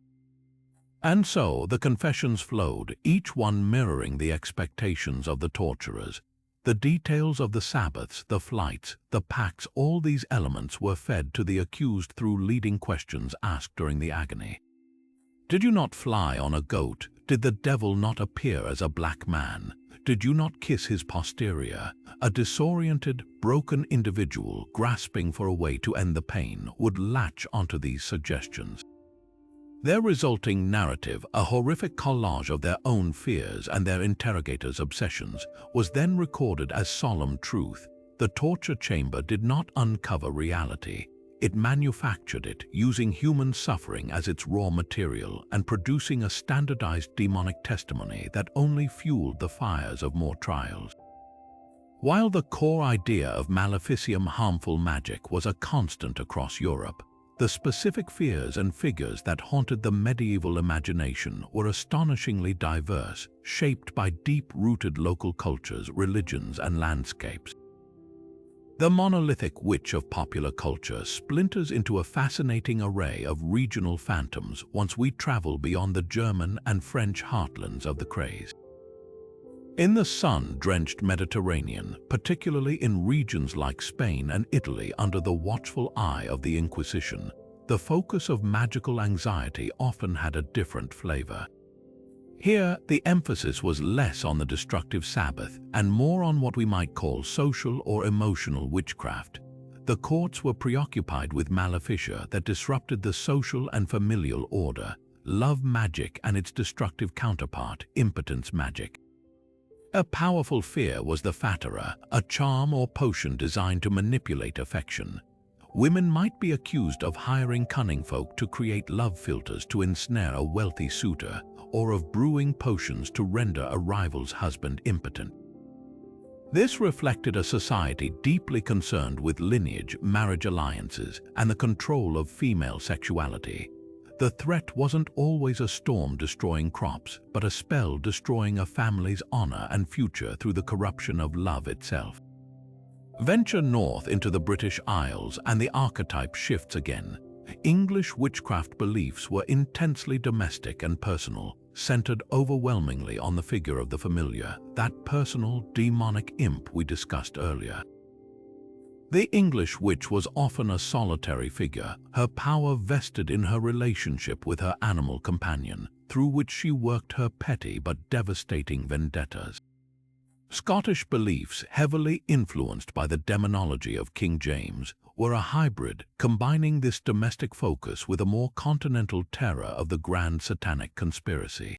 And so the confessions flowed, each one mirroring the expectations of the torturers. The details of the Sabbaths, the flights, the pacts, all these elements were fed to the accused through leading questions asked during the agony. Did you not fly on a goat? Did the devil not appear as a black man? Did you not kiss his posterior? A disoriented, broken individual grasping for a way to end the pain would latch onto these suggestions. Their resulting narrative, a horrific collage of their own fears and their interrogators' obsessions, was then recorded as solemn truth. The torture chamber did not uncover reality. It manufactured it, using human suffering as its raw material and producing a standardized demonic testimony that only fueled the fires of more trials. While the core idea of maleficium, harmful magic, was a constant across Europe, the specific fears and figures that haunted the medieval imagination were astonishingly diverse, shaped by deep-rooted local cultures, religions, and landscapes. The monolithic witch of popular culture splinters into a fascinating array of regional phantoms once we travel beyond the German and French heartlands of the craze. In the sun-drenched Mediterranean, particularly in regions like Spain and Italy under the watchful eye of the Inquisition, the focus of magical anxiety often had a different flavor. Here, the emphasis was less on the destructive Sabbath and more on what we might call social or emotional witchcraft. The courts were preoccupied with maleficia that disrupted the social and familial order, love magic and its destructive counterpart, impotence magic. A powerful fear was the fatera, a charm or potion designed to manipulate affection. Women might be accused of hiring cunning folk to create love philters to ensnare a wealthy suitor, or of brewing potions to render a rival's husband impotent. This reflected a society deeply concerned with lineage, marriage alliances, and the control of female sexuality. The threat wasn't always a storm destroying crops, but a spell destroying a family's honor and future through the corruption of love itself. Venture north into the British Isles and the archetype shifts again. English witchcraft beliefs were intensely domestic and personal, centered overwhelmingly on the figure of the familiar, that personal, demonic imp we discussed earlier. The English witch was often a solitary figure, her power vested in her relationship with her animal companion, through which she worked her petty but devastating vendettas. Scottish beliefs, heavily influenced by the demonology of King James, were a hybrid, combining this domestic focus with a more continental terror of the grand satanic conspiracy.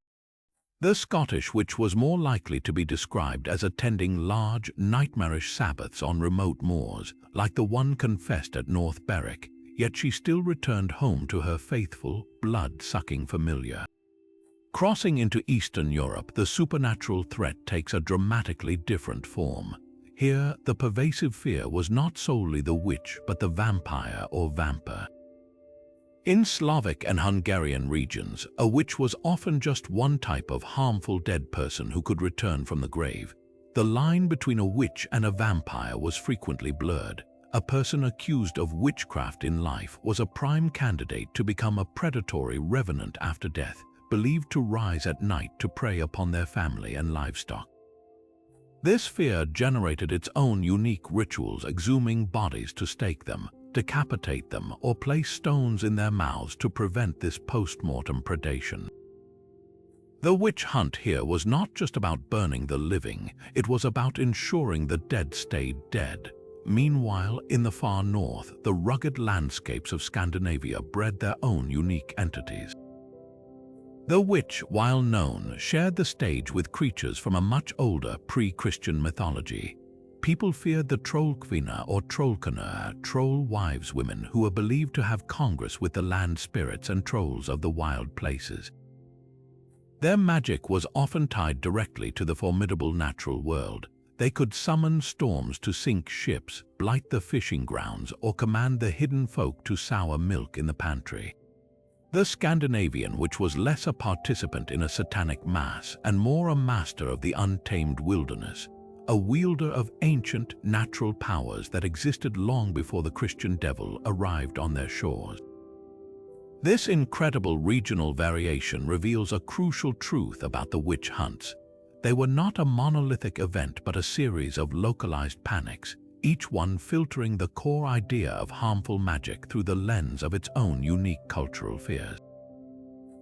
The Scottish witch was more likely to be described as attending large, nightmarish Sabbaths on remote moors, like the one confessed at North Berwick, yet she still returned home to her faithful, blood-sucking familiar. Crossing into Eastern Europe, the supernatural threat takes a dramatically different form. Here, the pervasive fear was not solely the witch, but the vampire or vampire. In Slavic and Hungarian regions, a witch was often just one type of harmful dead person who could return from the grave. The line between a witch and a vampire was frequently blurred. A person accused of witchcraft in life was a prime candidate to become a predatory revenant after death, believed to rise at night to prey upon their family and livestock. This fear generated its own unique rituals, exhuming bodies to stake them, decapitate them, or place stones in their mouths to prevent this post-mortem predation. The witch hunt here was not just about burning the living, it was about ensuring the dead stayed dead. Meanwhile, in the far north, the rugged landscapes of Scandinavia bred their own unique entities. The witch, while known, shared the stage with creatures from a much older pre-Christian mythology. People feared the trollkvinna or trollkonur, troll wives women who were believed to have congress with the land spirits and trolls of the wild places. Their magic was often tied directly to the formidable natural world. They could summon storms to sink ships, blight the fishing grounds, or command the hidden folk to sour milk in the pantry. The Scandinavian witch was less a participant in a satanic mass and more a master of the untamed wilderness, a wielder of ancient, natural powers that existed long before the Christian devil arrived on their shores. This incredible regional variation reveals a crucial truth about the witch hunts. They were not a monolithic event but a series of localized panics, each one filtering the core idea of harmful magic through the lens of its own unique cultural fears.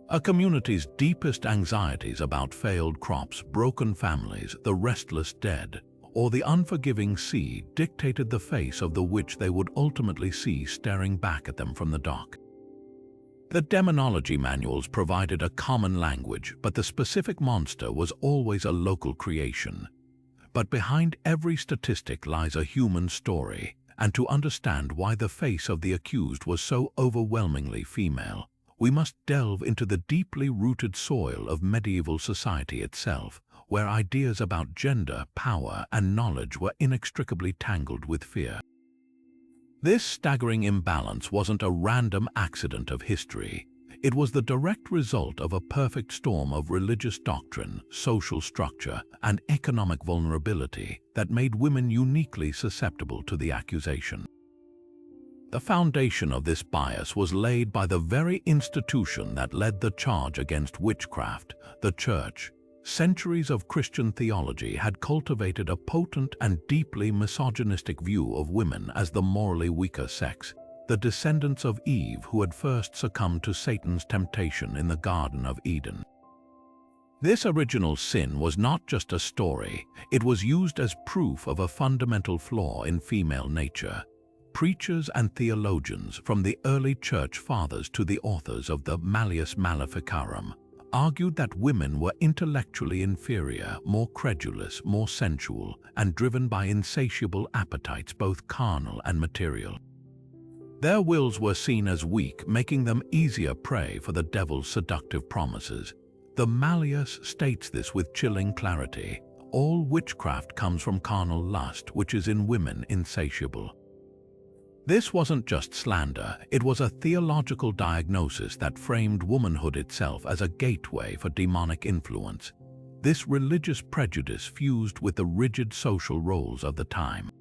A community's deepest anxieties about failed crops, broken families, the restless dead, or the unforgiving sea dictated the face of the witch they would ultimately see staring back at them from the dock. The demonology manuals provided a common language, but the specific monster was always a local creation. But behind every statistic lies a human story, and to understand why the face of the accused was so overwhelmingly female, we must delve into the deeply rooted soil of medieval society itself, where ideas about gender, power, and knowledge were inextricably tangled with fear. This staggering imbalance wasn't a random accident of history. It was the direct result of a perfect storm of religious doctrine, social structure, and economic vulnerability that made women uniquely susceptible to the accusation. The foundation of this bias was laid by the very institution that led the charge against witchcraft, the Church. Centuries of Christian theology had cultivated a potent and deeply misogynistic view of women as the morally weaker sex, the descendants of Eve who had first succumbed to Satan's temptation in the Garden of Eden. This original sin was not just a story, it was used as proof of a fundamental flaw in female nature. Preachers and theologians, from the early church fathers to the authors of the Malleus Maleficarum, argued that women were intellectually inferior, more credulous, more sensual, and driven by insatiable appetites both carnal and material. Their wills were seen as weak, making them easier prey for the devil's seductive promises. The Malleus states this with chilling clarity. All witchcraft comes from carnal lust, which is in women insatiable. This wasn't just slander, it was a theological diagnosis that framed womanhood itself as a gateway for demonic influence. This religious prejudice fused with the rigid social roles of the time.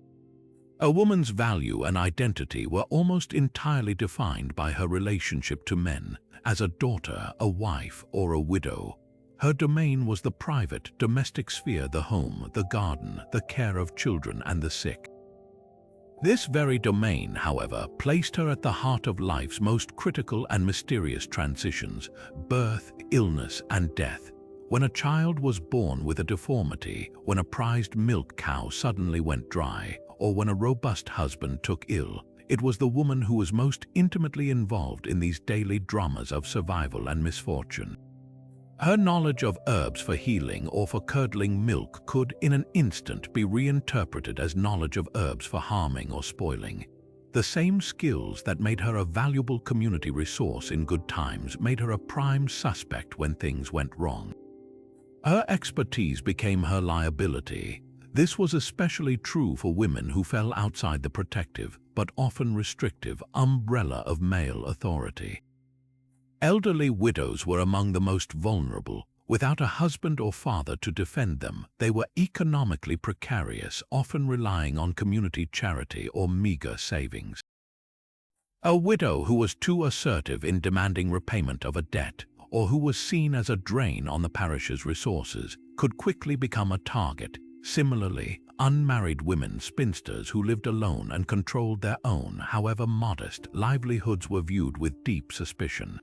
A woman's value and identity were almost entirely defined by her relationship to men, as a daughter, a wife, or a widow. Her domain was the private, domestic sphere, the home, the garden, the care of children and the sick. This very domain, however, placed her at the heart of life's most critical and mysterious transitions: birth, illness, and death. When a child was born with a deformity, when a prized milk cow suddenly went dry, or when a robust husband took ill, it was the woman who was most intimately involved in these daily dramas of survival and misfortune. Her knowledge of herbs for healing or for curdling milk could, in an instant, be reinterpreted as knowledge of herbs for harming or spoiling. The same skills that made her a valuable community resource in good times made her a prime suspect when things went wrong. Her expertise became her liability. This was especially true for women who fell outside the protective, but often restrictive, umbrella of male authority. Elderly widows were among the most vulnerable. Without a husband or father to defend them, they were economically precarious, often relying on community charity or meager savings. A widow who was too assertive in demanding repayment of a debt, or who was seen as a drain on the parish's resources, could quickly become a target. Similarly, unmarried women, spinsters who lived alone and controlled their own, however modest, livelihoods were viewed with deep suspicion.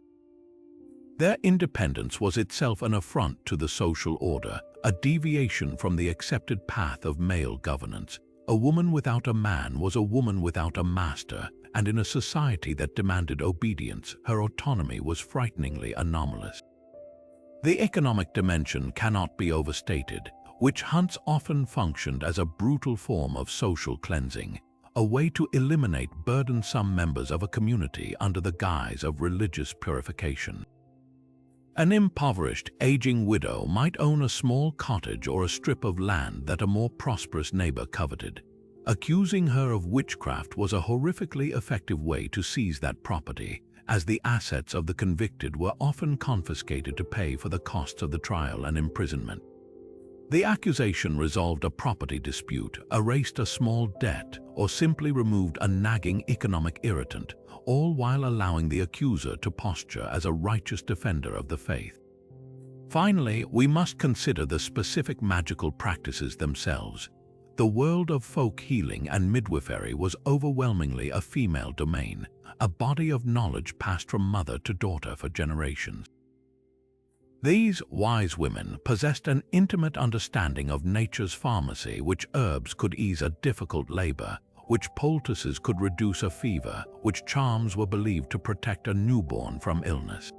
Their independence was itself an affront to the social order, a deviation from the accepted path of male governance. A woman without a man was a woman without a master, and in a society that demanded obedience, her autonomy was frighteningly anomalous. The economic dimension cannot be overstated. Witch hunts often functioned as a brutal form of social cleansing, a way to eliminate burdensome members of a community under the guise of religious purification. An impoverished, aging widow might own a small cottage or a strip of land that a more prosperous neighbor coveted. Accusing her of witchcraft was a horrifically effective way to seize that property, as the assets of the convicted were often confiscated to pay for the costs of the trial and imprisonment. The accusation resolved a property dispute, erased a small debt, or simply removed a nagging economic irritant, all while allowing the accuser to posture as a righteous defender of the faith. Finally, we must consider the specific magical practices themselves. The world of folk healing and midwifery was overwhelmingly a female domain, a body of knowledge passed from mother to daughter for generations. These wise women possessed an intimate understanding of nature's pharmacy, which herbs could ease a difficult labor, which poultices could reduce a fever, which charms were believed to protect a newborn from illness.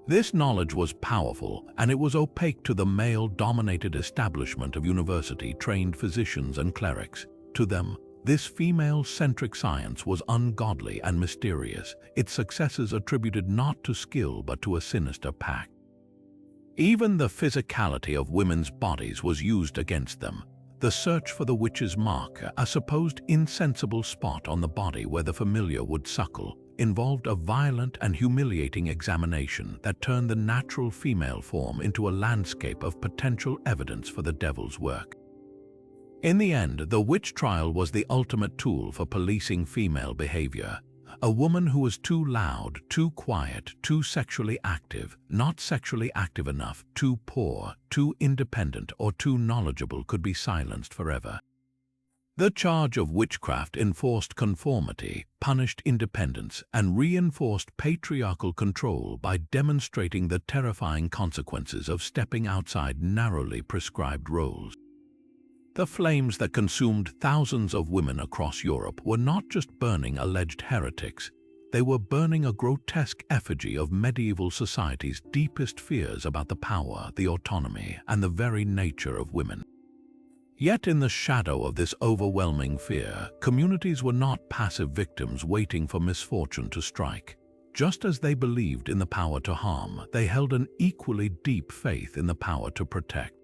This knowledge was powerful, and it was opaque to the male-dominated establishment of university-trained physicians and clerics. To them, This female-centric science was ungodly and mysterious, its successes attributed not to skill but to a sinister pact. Even the physicality of women's bodies was used against them. The search for the witch's mark, a supposed insensible spot on the body where the familiar would suckle, involved a violent and humiliating examination that turned the natural female form into a landscape of potential evidence for the devil's work. In the end, the witch trial was the ultimate tool for policing female behavior. A woman who was too loud, too quiet, too sexually active, not sexually active enough, too poor, too independent, or too knowledgeable could be silenced forever. The charge of witchcraft enforced conformity, punished independence, and reinforced patriarchal control by demonstrating the terrifying consequences of stepping outside narrowly prescribed roles. The flames that consumed thousands of women across Europe were not just burning alleged heretics, they were burning a grotesque effigy of medieval society's deepest fears about the power, the autonomy, and the very nature of women. Yet in the shadow of this overwhelming fear, communities were not passive victims waiting for misfortune to strike. Just as they believed in the power to harm, they held an equally deep faith in the power to protect.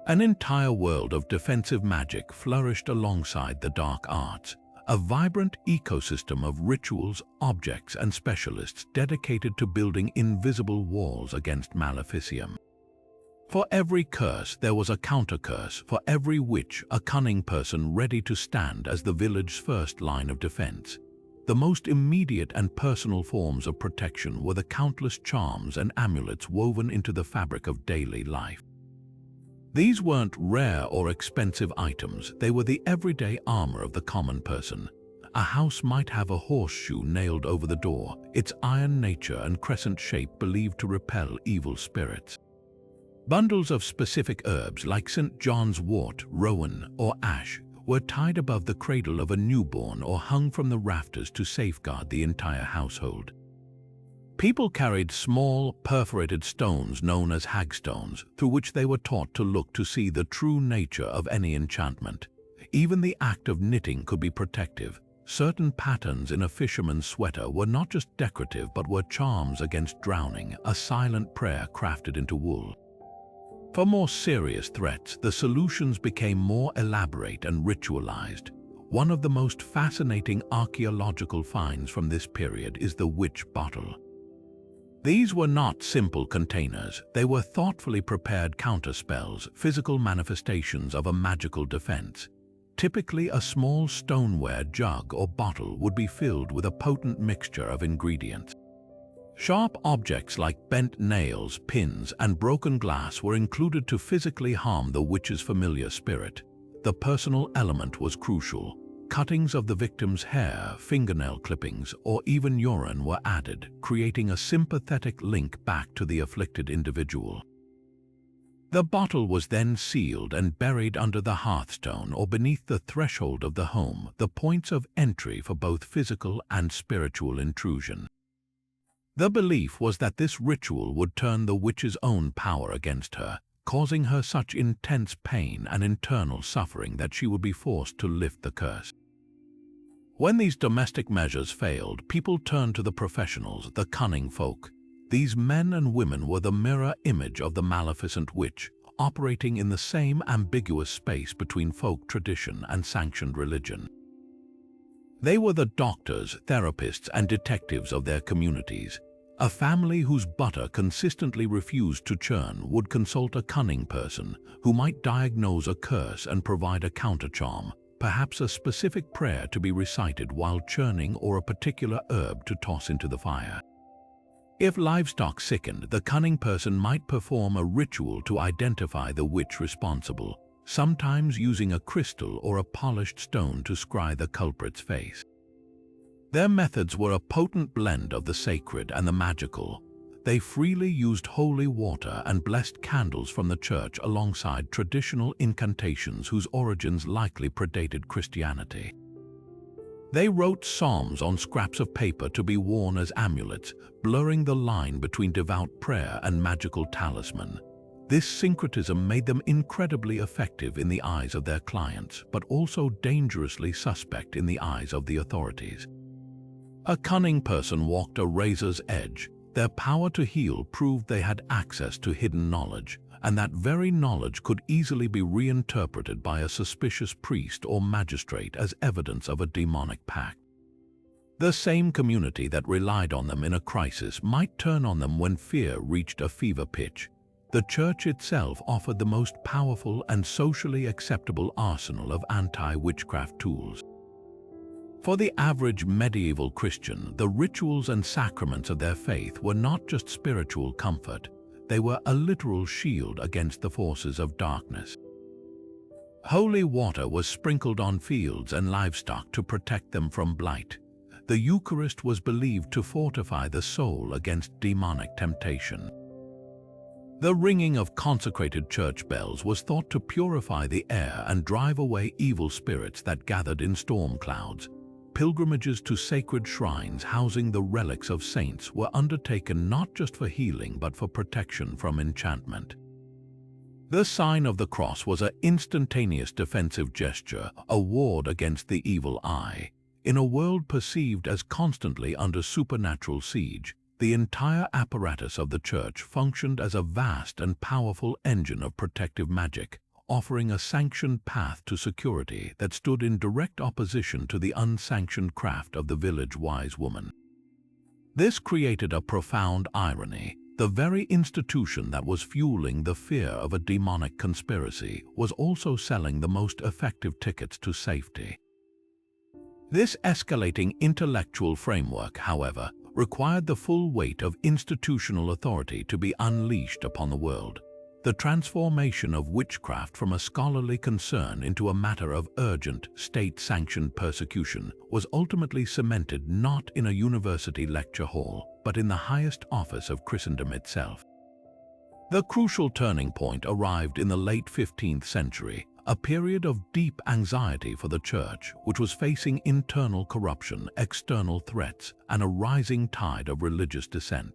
An entire world of defensive magic flourished alongside the dark arts, a vibrant ecosystem of rituals, objects, and specialists dedicated to building invisible walls against maleficium. For every curse, there was a counter-curse. For every witch, a cunning person ready to stand as the village's first line of defense. The most immediate and personal forms of protection were the countless charms and amulets woven into the fabric of daily life. These weren't rare or expensive items, they were the everyday armor of the common person. A house might have a horseshoe nailed over the door, its iron nature and crescent shape believed to repel evil spirits. Bundles of specific herbs like St. John's wort, rowan, or ash were tied above the cradle of a newborn or hung from the rafters to safeguard the entire household. People carried small, perforated stones known as hagstones, through which they were taught to look to see the true nature of any enchantment. Even the act of knitting could be protective. Certain patterns in a fisherman's sweater were not just decorative but were charms against drowning, a silent prayer crafted into wool. For more serious threats, the solutions became more elaborate and ritualized. One of the most fascinating archaeological finds from this period is the witch bottle. These were not simple containers, they were thoughtfully prepared counterspells, physical manifestations of a magical defense. Typically, a small stoneware jug or bottle would be filled with a potent mixture of ingredients. Sharp objects like bent nails, pins, and broken glass were included to physically harm the witch's familiar spirit. The personal element was crucial. Cuttings of the victim's hair, fingernail clippings, or even urine were added, creating a sympathetic link back to the afflicted individual. The bottle was then sealed and buried under the hearthstone or beneath the threshold of the home, the points of entry for both physical and spiritual intrusion. The belief was that this ritual would turn the witch's own power against her, causing her such intense pain and internal suffering that she would be forced to lift the curse. When these domestic measures failed, people turned to the professionals, the cunning folk. These men and women were the mirror image of the maleficent witch, operating in the same ambiguous space between folk tradition and sanctioned religion. They were the doctors, therapists, and detectives of their communities. A family whose butter consistently refused to churn would consult a cunning person who might diagnose a curse and provide a countercharm, perhaps a specific prayer to be recited while churning or a particular herb to toss into the fire. If livestock sickened, the cunning person might perform a ritual to identify the witch responsible, sometimes using a crystal or a polished stone to scry the culprit's face. Their methods were a potent blend of the sacred and the magical. They freely used holy water and blessed candles from the church alongside traditional incantations whose origins likely predated Christianity. They wrote psalms on scraps of paper to be worn as amulets, blurring the line between devout prayer and magical talisman. This syncretism made them incredibly effective in the eyes of their clients, but also dangerously suspect in the eyes of the authorities. A cunning person walked a razor's edge. Their power to heal proved they had access to hidden knowledge, and that very knowledge could easily be reinterpreted by a suspicious priest or magistrate as evidence of a demonic pact. The same community that relied on them in a crisis might turn on them when fear reached a fever pitch. The church itself offered the most powerful and socially acceptable arsenal of anti-witchcraft tools. For the average medieval Christian, the rituals and sacraments of their faith were not just spiritual comfort, they were a literal shield against the forces of darkness. Holy water was sprinkled on fields and livestock to protect them from blight. The Eucharist was believed to fortify the soul against demonic temptation. The ringing of consecrated church bells was thought to purify the air and drive away evil spirits that gathered in storm clouds. Pilgrimages to sacred shrines housing the relics of saints were undertaken not just for healing but for protection from enchantment. The sign of the cross was an instantaneous defensive gesture, a ward against the evil eye. In a world perceived as constantly under supernatural siege, the entire apparatus of the church functioned as a vast and powerful engine of protective magic, offering a sanctioned path to security that stood in direct opposition to the unsanctioned craft of the village wise woman. This created a profound irony. The very institution that was fueling the fear of a demonic conspiracy was also selling the most effective tickets to safety. This escalating intellectual framework, however, required the full weight of institutional authority to be unleashed upon the world. The transformation of witchcraft from a scholarly concern into a matter of urgent, state-sanctioned persecution was ultimately cemented not in a university lecture hall, but in the highest office of Christendom itself. The crucial turning point arrived in the late 15th century, a period of deep anxiety for the Church, which was facing internal corruption, external threats, and a rising tide of religious dissent.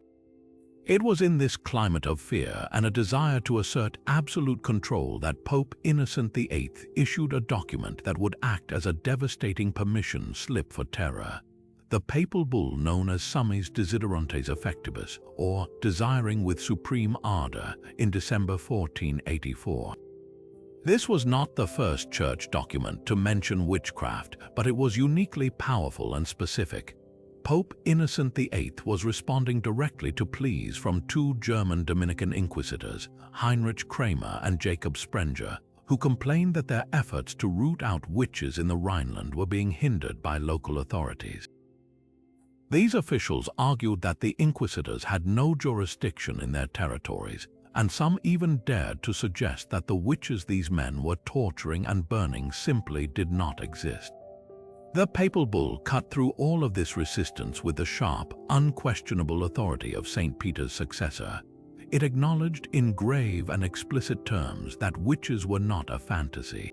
It was in this climate of fear and a desire to assert absolute control that Pope Innocent VIII issued a document that would act as a devastating permission slip for terror. The papal bull known as Summis Desiderantes Effectibus, or Desiring with Supreme Ardor, in December 1484. This was not the first church document to mention witchcraft, but it was uniquely powerful and specific. Pope Innocent VIII was responding directly to pleas from two German Dominican inquisitors, Heinrich Kramer and Jacob Sprenger, who complained that their efforts to root out witches in the Rhineland were being hindered by local authorities. These officials argued that the inquisitors had no jurisdiction in their territories, and some even dared to suggest that the witches these men were torturing and burning simply did not exist. The papal bull cut through all of this resistance with the sharp, unquestionable authority of St. Peter's successor. It acknowledged in grave and explicit terms that witches were not a fantasy.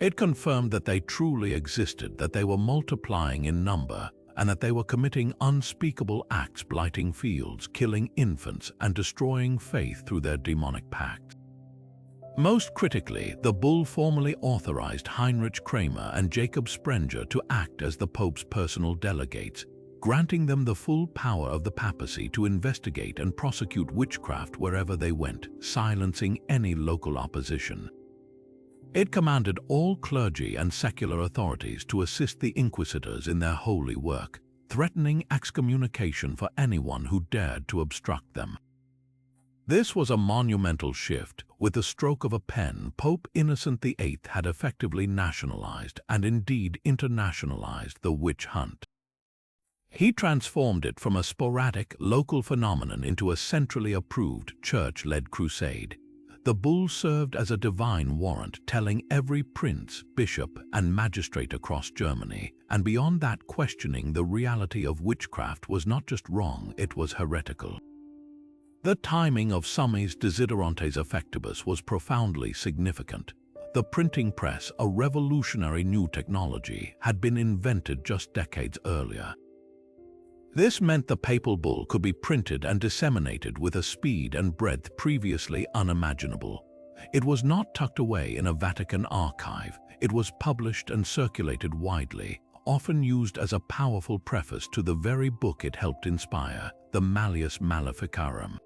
It confirmed that they truly existed, that they were multiplying in number, and that they were committing unspeakable acts, blighting fields, killing infants, and destroying faith through their demonic pacts. Most critically, the bull formally authorized Heinrich Kramer and Jacob Sprenger to act as the Pope's personal delegates, granting them the full power of the papacy to investigate and prosecute witchcraft wherever they went, silencing any local opposition. It commanded all clergy and secular authorities to assist the inquisitors in their holy work, threatening excommunication for anyone who dared to obstruct them. This was a monumental shift. With the stroke of a pen, Pope Innocent VIII had effectively nationalized and indeed internationalized the witch hunt. He transformed it from a sporadic, local phenomenon into a centrally approved, church-led crusade. The bull served as a divine warrant telling every prince, bishop, and magistrate across Germany, and beyond that, questioning the reality of witchcraft was not just wrong, it was heretical. The timing of Summis Desiderantes Effectibus was profoundly significant. The printing press, a revolutionary new technology, had been invented just decades earlier. This meant the papal bull could be printed and disseminated with a speed and breadth previously unimaginable. It was not tucked away in a Vatican archive. It was published and circulated widely, often used as a powerful preface to the very book it helped inspire, the Malleus Maleficarum.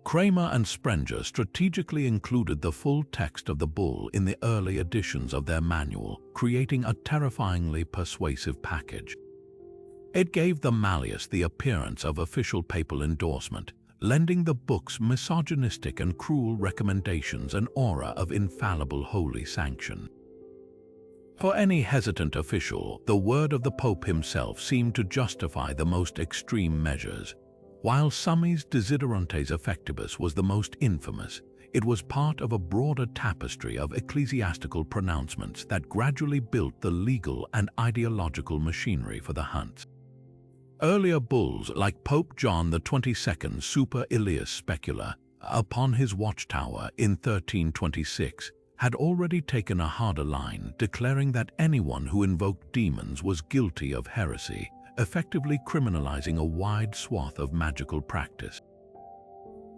Kramer and Sprenger strategically included the full text of the bull in the early editions of their manual, creating a terrifyingly persuasive package. It gave the Malleus the appearance of official papal endorsement, lending the book's misogynistic and cruel recommendations an aura of infallible holy sanction. For any hesitant official, the word of the Pope himself seemed to justify the most extreme measures. While Summis Desiderantes Effectibus was the most infamous, it was part of a broader tapestry of ecclesiastical pronouncements that gradually built the legal and ideological machinery for the hunts. Earlier bulls like Pope John XXII's Super Ilius Specula, upon his watchtower in 1326, had already taken a harder line, declaring that anyone who invoked demons was guilty of heresy, effectively criminalizing a wide swath of magical practice.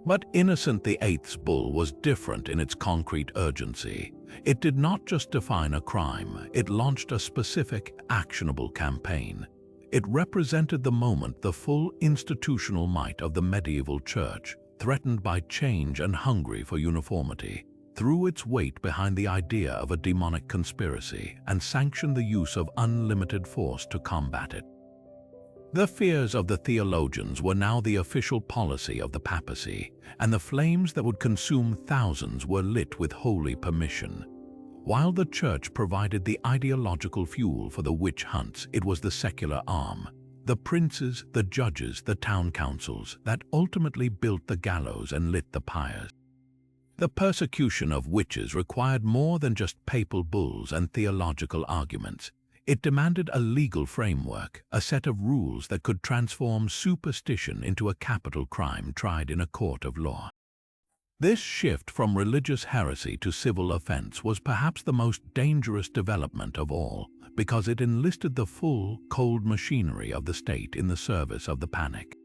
But Innocent VIII's bull was different in its concrete urgency. It did not just define a crime, it launched a specific, actionable campaign. It represented the moment the full institutional might of the medieval church, threatened by change and hungry for uniformity, threw its weight behind the idea of a demonic conspiracy and sanctioned the use of unlimited force to combat it. The fears of the theologians were now the official policy of the papacy, and the flames that would consume thousands were lit with holy permission. While the church provided the ideological fuel for the witch hunts, it was the secular arm, the princes, the judges, the town councils, that ultimately built the gallows and lit the pyres. The persecution of witches required more than just papal bulls and theological arguments. It demanded a legal framework, a set of rules that could transform superstition into a capital crime tried in a court of law. This shift from religious heresy to civil offense was perhaps the most dangerous development of all, because it enlisted the full, cold machinery of the state in the service of the panic.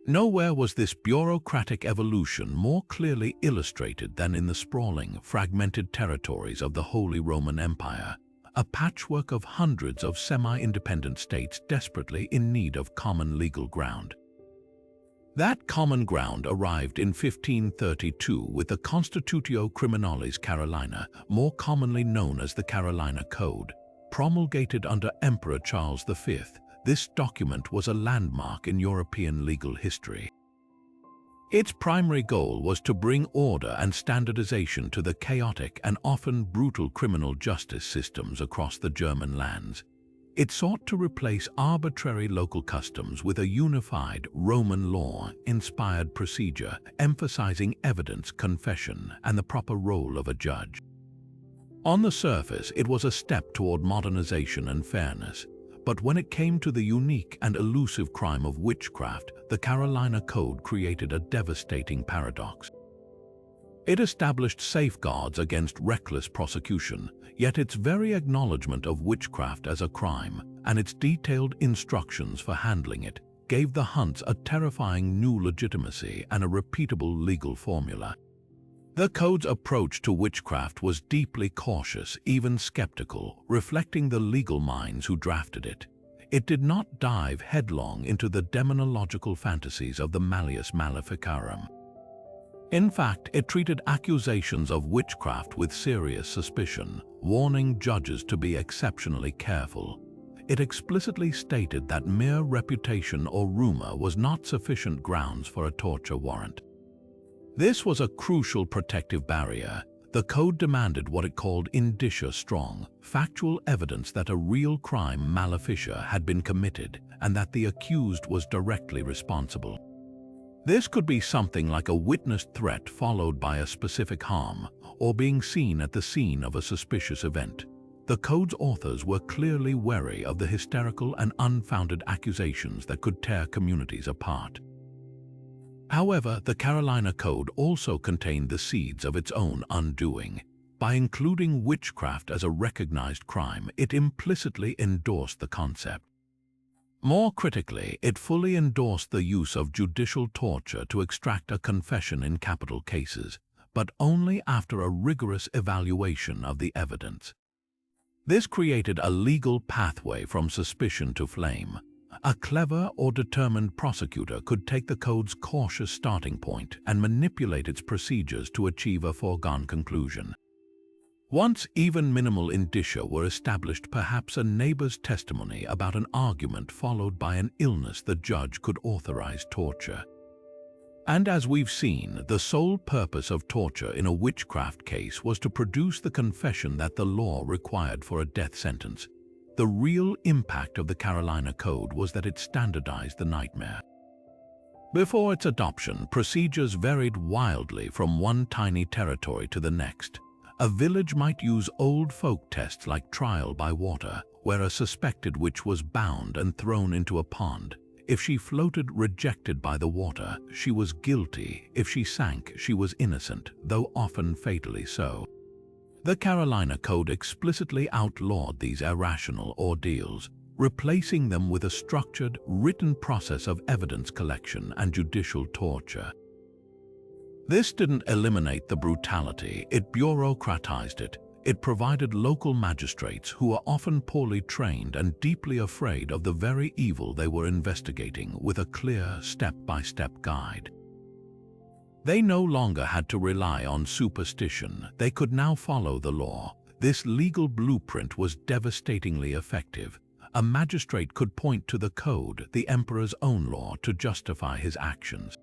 Nowhere was this bureaucratic evolution more clearly illustrated than in the sprawling, fragmented territories of the Holy Roman Empire, a patchwork of hundreds of semi-independent states desperately in need of common legal ground. That common ground arrived in 1532 with the Constitutio Criminalis Carolina, more commonly known as the Carolina Code. Promulgated under Emperor Charles V, this document was a landmark in European legal history. Its primary goal was to bring order and standardization to the chaotic and often brutal criminal justice systems across the German lands. It sought to replace arbitrary local customs with a unified Roman law-inspired procedure, emphasizing evidence, confession, and the proper role of a judge. On the surface, it was a step toward modernization and fairness, but when it came to the unique and elusive crime of witchcraft, the Carolina Code created a devastating paradox. It established safeguards against reckless prosecution, yet its very acknowledgement of witchcraft as a crime and its detailed instructions for handling it gave the hunts a terrifying new legitimacy and a repeatable legal formula. The Code's approach to witchcraft was deeply cautious, even skeptical, reflecting the legal minds who drafted it. It did not dive headlong into the demonological fantasies of the Malleus Maleficarum. In fact, it treated accusations of witchcraft with serious suspicion, warning judges to be exceptionally careful. It explicitly stated that mere reputation or rumor was not sufficient grounds for a torture warrant. This was a crucial protective barrier. The Code demanded what it called indicia strong, factual evidence that a real crime maleficia had been committed and that the accused was directly responsible. This could be something like a witnessed threat followed by a specific harm, or being seen at the scene of a suspicious event. The Code's authors were clearly wary of the hysterical and unfounded accusations that could tear communities apart. However, the Carolina Code also contained the seeds of its own undoing. By including witchcraft as a recognized crime, it implicitly endorsed the concept. More critically, it fully endorsed the use of judicial torture to extract a confession in capital cases, but only after a rigorous evaluation of the evidence. This created a legal pathway from suspicion to flame. A clever or determined prosecutor could take the code's cautious starting point and manipulate its procedures to achieve a foregone conclusion. Once even minimal indicia were established, perhaps a neighbor's testimony about an argument followed by an illness, the judge could authorize torture. And as we've seen, the sole purpose of torture in a witchcraft case was to produce the confession that the law required for a death sentence. The real impact of the Carolina Code was that it standardized the nightmare. Before its adoption, procedures varied wildly from one tiny territory to the next. A village might use old folk tests like trial by water, where a suspected witch was bound and thrown into a pond. If she floated rejected by the water, she was guilty. If she sank, she was innocent, though often fatally so. The Carolina Code explicitly outlawed these irrational ordeals, replacing them with a structured, written process of evidence collection and judicial torture. This didn't eliminate the brutality, it bureaucratized it. It provided local magistrates who were often poorly trained and deeply afraid of the very evil they were investigating with a clear step-by-step guide. They no longer had to rely on superstition, they could now follow the law. This legal blueprint was devastatingly effective. A magistrate could point to the code, the emperor's own law, to justify his actions.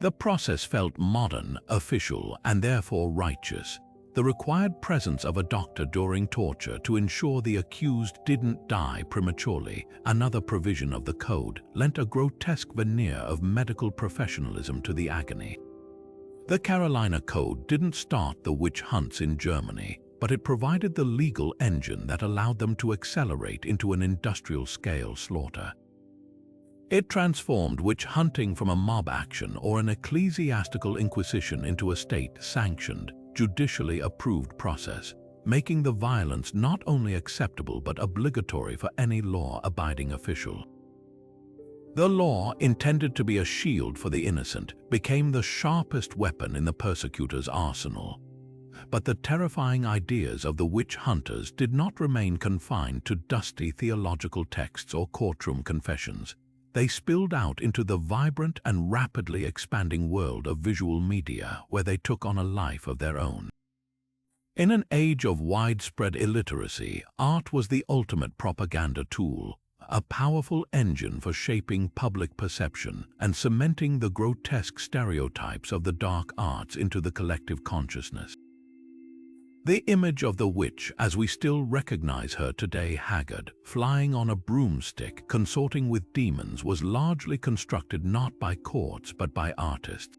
The process felt modern, official, and therefore righteous. The required presence of a doctor during torture to ensure the accused didn't die prematurely, another provision of the code, lent a grotesque veneer of medical professionalism to the agony. The Carolina Code didn't start the witch hunts in Germany, but it provided the legal engine that allowed them to accelerate into an industrial-scale slaughter. It transformed witch hunting from a mob action or an ecclesiastical inquisition into a state-sanctioned, judicially approved process, making the violence not only acceptable but obligatory for any law-abiding official. The law, intended to be a shield for the innocent, became the sharpest weapon in the persecutor's arsenal. But the terrifying ideas of the witch hunters did not remain confined to dusty theological texts or courtroom confessions. They spilled out into the vibrant and rapidly expanding world of visual media, where they took on a life of their own. In an age of widespread illiteracy, art was the ultimate propaganda tool, a powerful engine for shaping public perception and cementing the grotesque stereotypes of the dark arts into the collective consciousness. The image of the witch, as we still recognize her today, haggard, flying on a broomstick, consorting with demons, was largely constructed not by courts but by artists.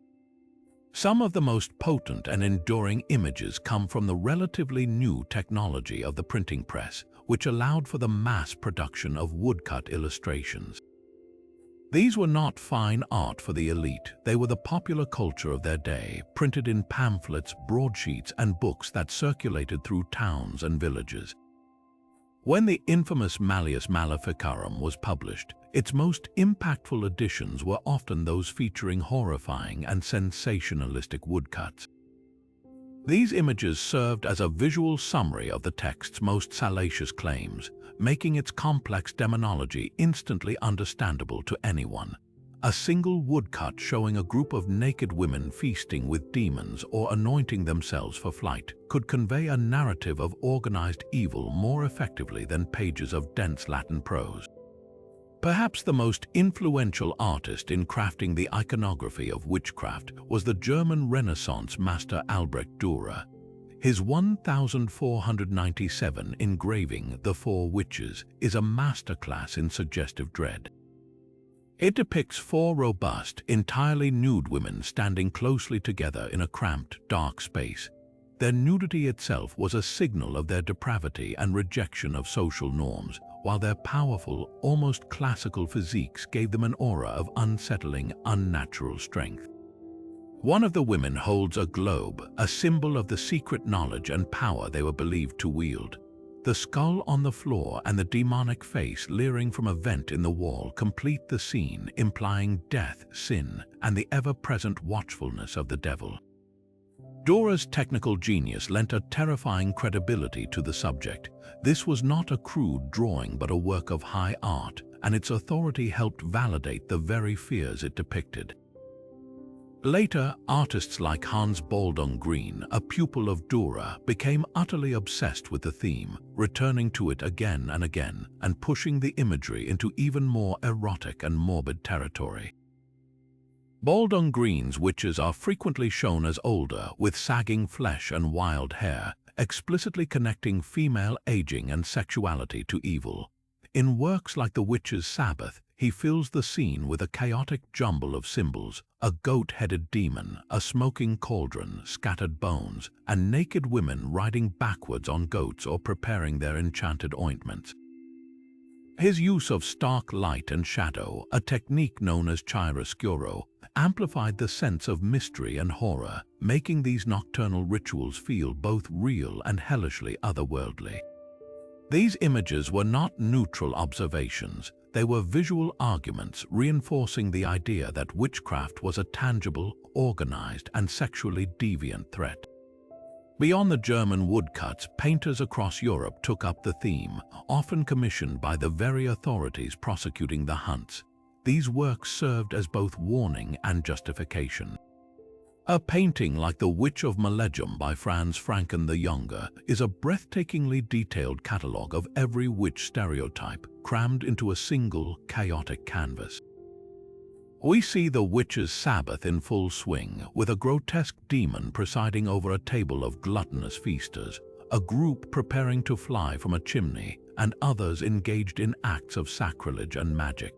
Some of the most potent and enduring images come from the relatively new technology of the printing press, which allowed for the mass production of woodcut illustrations. These were not fine art for the elite, they were the popular culture of their day, printed in pamphlets, broadsheets, and books that circulated through towns and villages. When the infamous Malleus Maleficarum was published, its most impactful editions were often those featuring horrifying and sensationalistic woodcuts. These images served as a visual summary of the text's most salacious claims, making its complex demonology instantly understandable to anyone. A single woodcut showing a group of naked women feasting with demons or anointing themselves for flight could convey a narrative of organized evil more effectively than pages of dense Latin prose. Perhaps the most influential artist in crafting the iconography of witchcraft was the German Renaissance master Albrecht Dürer. His 1497 engraving, The Four Witches, is a masterclass in suggestive dread. It depicts four robust, entirely nude women standing closely together in a cramped, dark space. Their nudity itself was a signal of their depravity and rejection of social norms, while their powerful, almost classical physiques gave them an aura of unsettling, unnatural strength. One of the women holds a globe, a symbol of the secret knowledge and power they were believed to wield. The skull on the floor and the demonic face leering from a vent in the wall complete the scene, implying death, sin, and the ever-present watchfulness of the devil. Dora's technical genius lent a terrifying credibility to the subject. This was not a crude drawing but a work of high art, and its authority helped validate the very fears it depicted. Later, artists like Hans Baldung Green, a pupil of Dora, became utterly obsessed with the theme, returning to it again and again, and pushing the imagery into even more erotic and morbid territory. Baldung Green's witches are frequently shown as older, with sagging flesh and wild hair, explicitly connecting female aging and sexuality to evil. In works like The Witch's Sabbath, he fills the scene with a chaotic jumble of symbols: a goat-headed demon, a smoking cauldron, scattered bones, and naked women riding backwards on goats or preparing their enchanted ointments. His use of stark light and shadow, a technique known as chiaroscuro, amplified the sense of mystery and horror, making these nocturnal rituals feel both real and hellishly otherworldly. These images were not neutral observations. They were visual arguments reinforcing the idea that witchcraft was a tangible, organized, and sexually deviant threat. Beyond the German woodcuts, painters across Europe took up the theme, often commissioned by the very authorities prosecuting the hunts. These works served as both warning and justification. A painting like The Witch of Maleficarum by Franz Franken the Younger is a breathtakingly detailed catalogue of every witch stereotype crammed into a single, chaotic canvas. We see The Witch's Sabbath in full swing, with a grotesque demon presiding over a table of gluttonous feasters, a group preparing to fly from a chimney, and others engaged in acts of sacrilege and magic.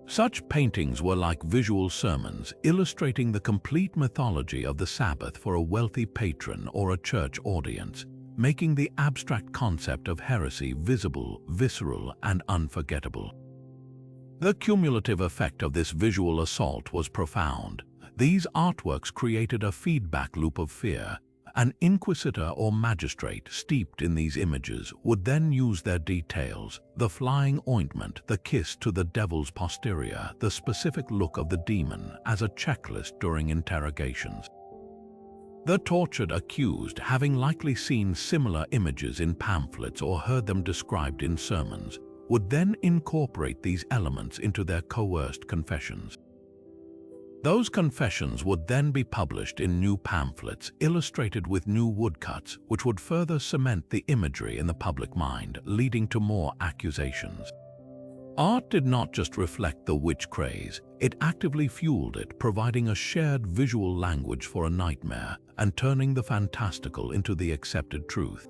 Such paintings were like visual sermons, illustrating the complete mythology of the Sabbath for a wealthy patron or a church audience, making the abstract concept of heresy visible, visceral, and unforgettable. The cumulative effect of this visual assault was profound. These artworks created a feedback loop of fear. An inquisitor or magistrate steeped in these images would then use their details: the flying ointment, the kiss to the devil's posterior, the specific look of the demon, as a checklist during interrogations. The tortured accused, having likely seen similar images in pamphlets or heard them described in sermons, would then incorporate these elements into their coerced confessions. Those confessions would then be published in new pamphlets illustrated with new woodcuts, which would further cement the imagery in the public mind, leading to more accusations. Art did not just reflect the witch craze, it actively fueled it, providing a shared visual language for a nightmare and turning the fantastical into the accepted truth.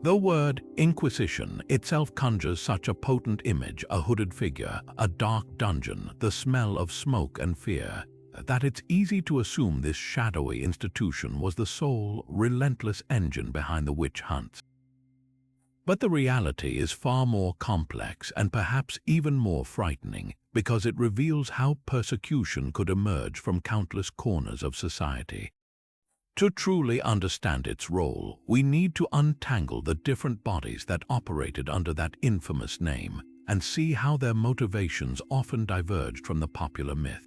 The word Inquisition itself conjures such a potent image: a hooded figure, a dark dungeon, the smell of smoke and fear, that it's easy to assume this shadowy institution was the sole, relentless engine behind the witch hunts. But the reality is far more complex and perhaps even more frightening, because it reveals how persecution could emerge from countless corners of society. To truly understand its role, we need to untangle the different bodies that operated under that infamous name and see how their motivations often diverged from the popular myth.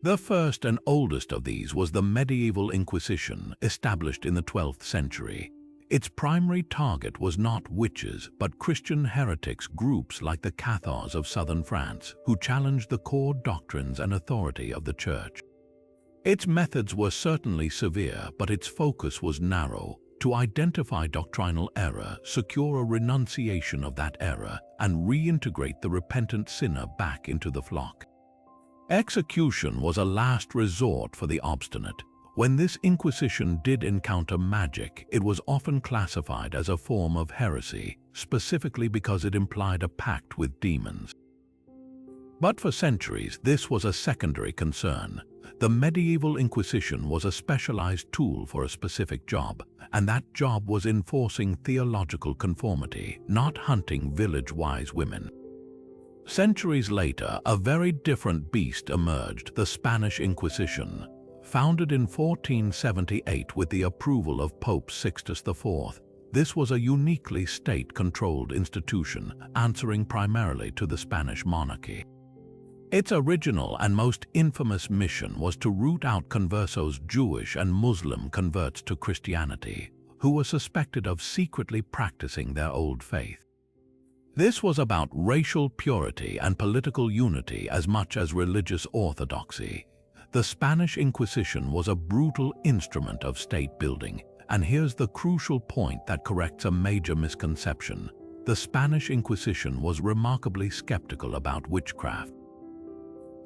The first and oldest of these was the medieval Inquisition, established in the 12th century. Its primary target was not witches, but Christian heretics, groups like the Cathars of southern France, who challenged the core doctrines and authority of the Church. Its methods were certainly severe, but its focus was narrow: to identify doctrinal error, secure a renunciation of that error, and reintegrate the repentant sinner back into the flock. Execution was a last resort for the obstinate. When this Inquisition did encounter magic, it was often classified as a form of heresy, specifically because it implied a pact with demons. But for centuries, this was a secondary concern. The medieval Inquisition was a specialized tool for a specific job, and that job was enforcing theological conformity, not hunting village-wise women. Centuries later, a very different beast emerged: the Spanish Inquisition. Founded in 1478 with the approval of Pope Sixtus IV, This was a uniquely state-controlled institution, answering primarily to the Spanish monarchy. Its original and most infamous mission was to root out conversos Jewish and Muslim converts to Christianity, who were suspected of secretly practicing their old faith. This was about racial purity and political unity as much as religious orthodoxy. The Spanish Inquisition was a brutal instrument of state building, and here's the crucial point that corrects a major misconception. The Spanish Inquisition was remarkably skeptical about witchcraft.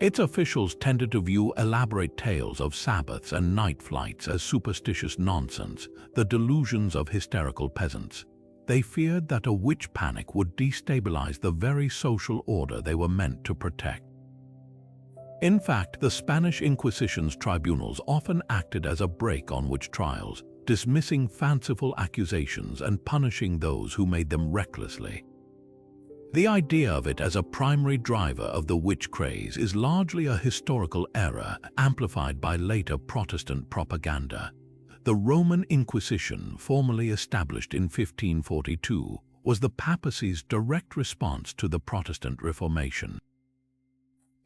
Its officials tended to view elaborate tales of Sabbaths and night flights as superstitious nonsense, the delusions of hysterical peasants. They feared that a witch panic would destabilize the very social order they were meant to protect. In fact, the Spanish Inquisition's tribunals often acted as a brake on witch trials, dismissing fanciful accusations and punishing those who made them recklessly. The idea of it as a primary driver of the witch craze is largely a historical error amplified by later Protestant propaganda. The Roman Inquisition, formally established in 1542, was the papacy's direct response to the Protestant Reformation.